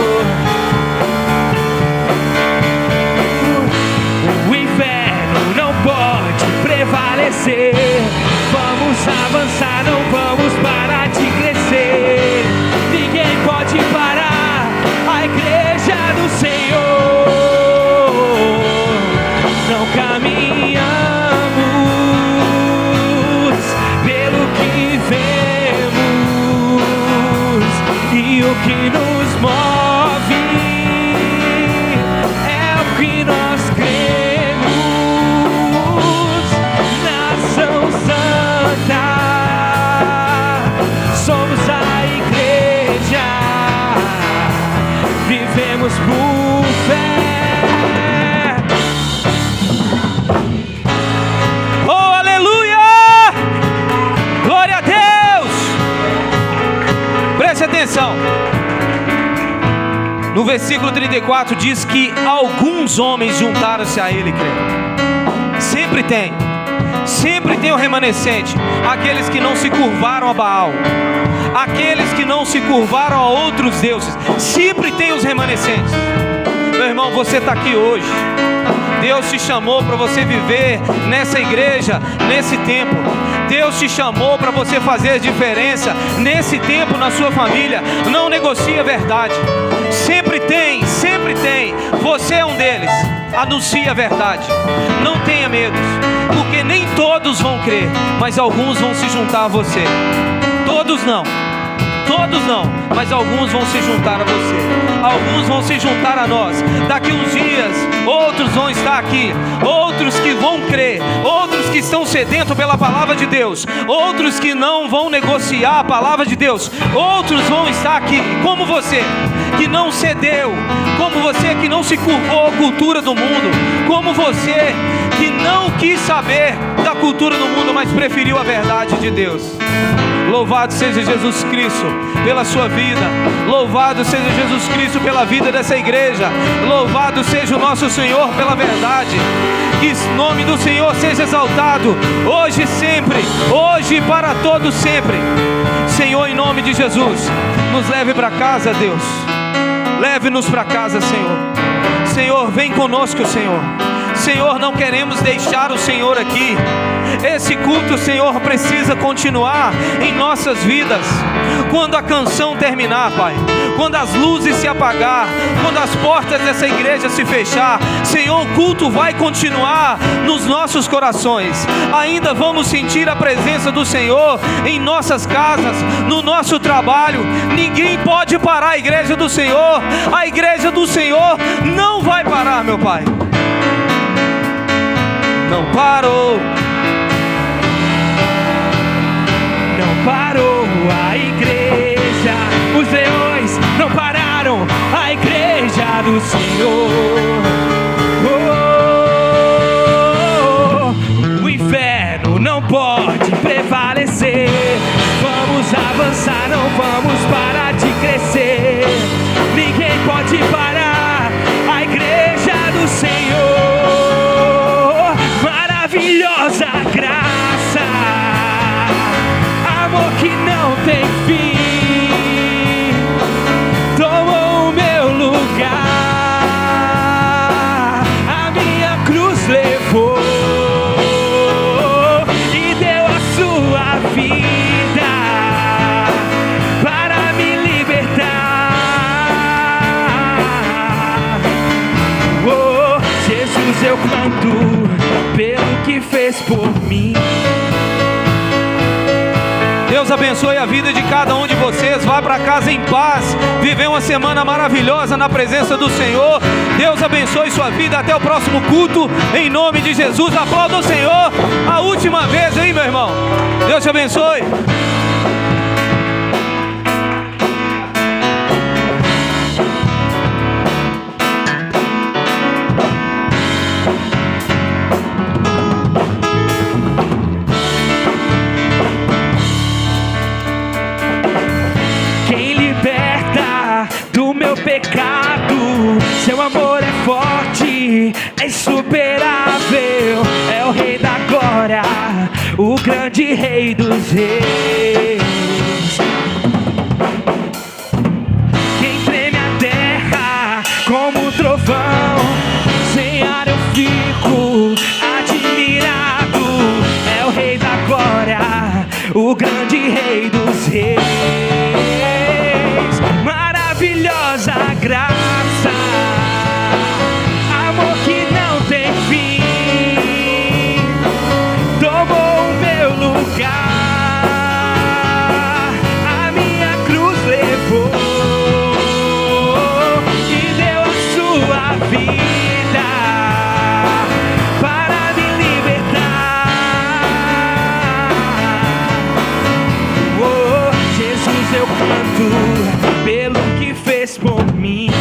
O inferno não pode prevalecer. Vamos avançar, não vamos parar de crescer. Ninguém pode parar a igreja do Senhor. Não caminhamos pelo que vemos, e o que nos move é o que nós cremos. Nação Santa, somos a igreja, vivemos por fé. Oh, aleluia! Glória a Deus! Preste atenção. No versículo 34 diz que alguns homens juntaram-se a ele, crendo. Sempre tem o remanescente, aqueles que não se curvaram a Baal, aqueles que não se curvaram a outros deuses. Sempre tem os remanescentes. Meu irmão, você está aqui hoje. Deus te chamou para você viver nessa igreja, nesse tempo. Deus te chamou para você fazer a diferença nesse tempo na sua família. Não negocie a verdade. Sempre tem. Você é um deles. Anuncie a verdade. Não tenha medos, porque nem todos vão crer, mas alguns vão se juntar a você. Todos não, mas alguns vão se juntar a você. Alguns vão se juntar a nós. Daqui uns dias, outros vão estar aqui. Outros que vão crer. Outros que estão sedentos pela palavra de Deus. Outros que não vão negociar a palavra de Deus. Outros vão estar aqui, como você, que não cedeu. Como você que não se curvou à cultura do mundo. Como você que não quis saber da cultura do mundo, mas preferiu a verdade de Deus. Louvado seja Jesus Cristo pela sua vida. Louvado seja Jesus Cristo pela vida dessa igreja. Louvado seja o nosso Senhor pela verdade. Que o nome do Senhor seja exaltado hoje e sempre, hoje e para todos sempre. Senhor, em nome de Jesus, nos leve para casa, Deus. Leve-nos para casa, Senhor. Senhor, vem conosco, Senhor. Senhor, não queremos deixar o Senhor aqui. Esse culto, Senhor, precisa continuar em nossas vidas. Quando a canção terminar, Pai, quando as luzes se apagar, quando as portas dessa igreja se fechar, Senhor, o culto vai continuar nos nossos corações. Ainda vamos sentir a presença do Senhor em nossas casas, no nosso trabalho. Ninguém pode parar a igreja do Senhor. A igreja do Senhor não vai parar, meu Pai. Não parou. Não parou a igreja, os leões não pararam a igreja do Senhor. O inferno não pode prevalecer. Vamos avançar, não vamos parar de crescer. Ninguém pode parar a igreja do Senhor. Maravilhosa graça, amor que não tem fim, tomou o meu lugar, a minha cruz levou e deu a sua vida. pelo que fez por mim. Deus abençoe a vida de cada um de vocês. Vá para casa em paz, viver uma semana maravilhosa na presença do Senhor. Deus abençoe sua vida. Até o próximo culto, em nome de Jesus. Aplauda o Senhor a última vez, hein, meu irmão? Deus te abençoe. Pecado, seu amor é forte, é insuperável, é o Rei da glória, o grande Rei dos reis. Quem treme a terra como um trovão, sem ar eu fico admirado, é o Rei da glória, o grande Rei dos reis. Maravilhosa graça, amor que não tem fim, tomou o meu lugar, a minha cruz levou e deu a sua vida para me libertar. Oh, Jesus, eu canto pelo que fez por mim.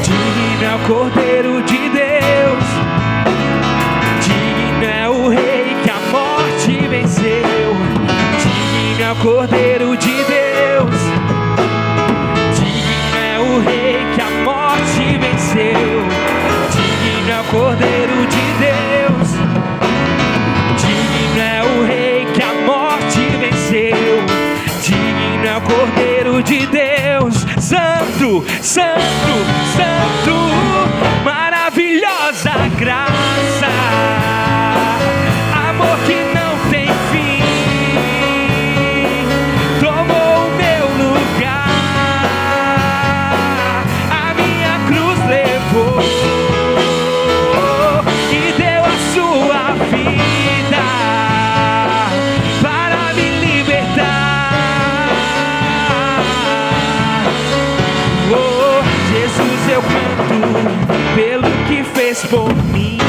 Digno é o Cordeiro de Deus, digno é o Rei que a morte venceu, digno é o Cordeiro de Deus, o Rei que a morte venceu, digno é o Cordeiro de Deus, digno é o Rei que a morte venceu, digno é o Cordeiro de Deus, santo, santo, santo, maravilhosa graça, amor que não tem fim, tomou o meu lugar, e deu a sua vida para me libertar. Oh, Jesus, eu canto pelo que fez por mim.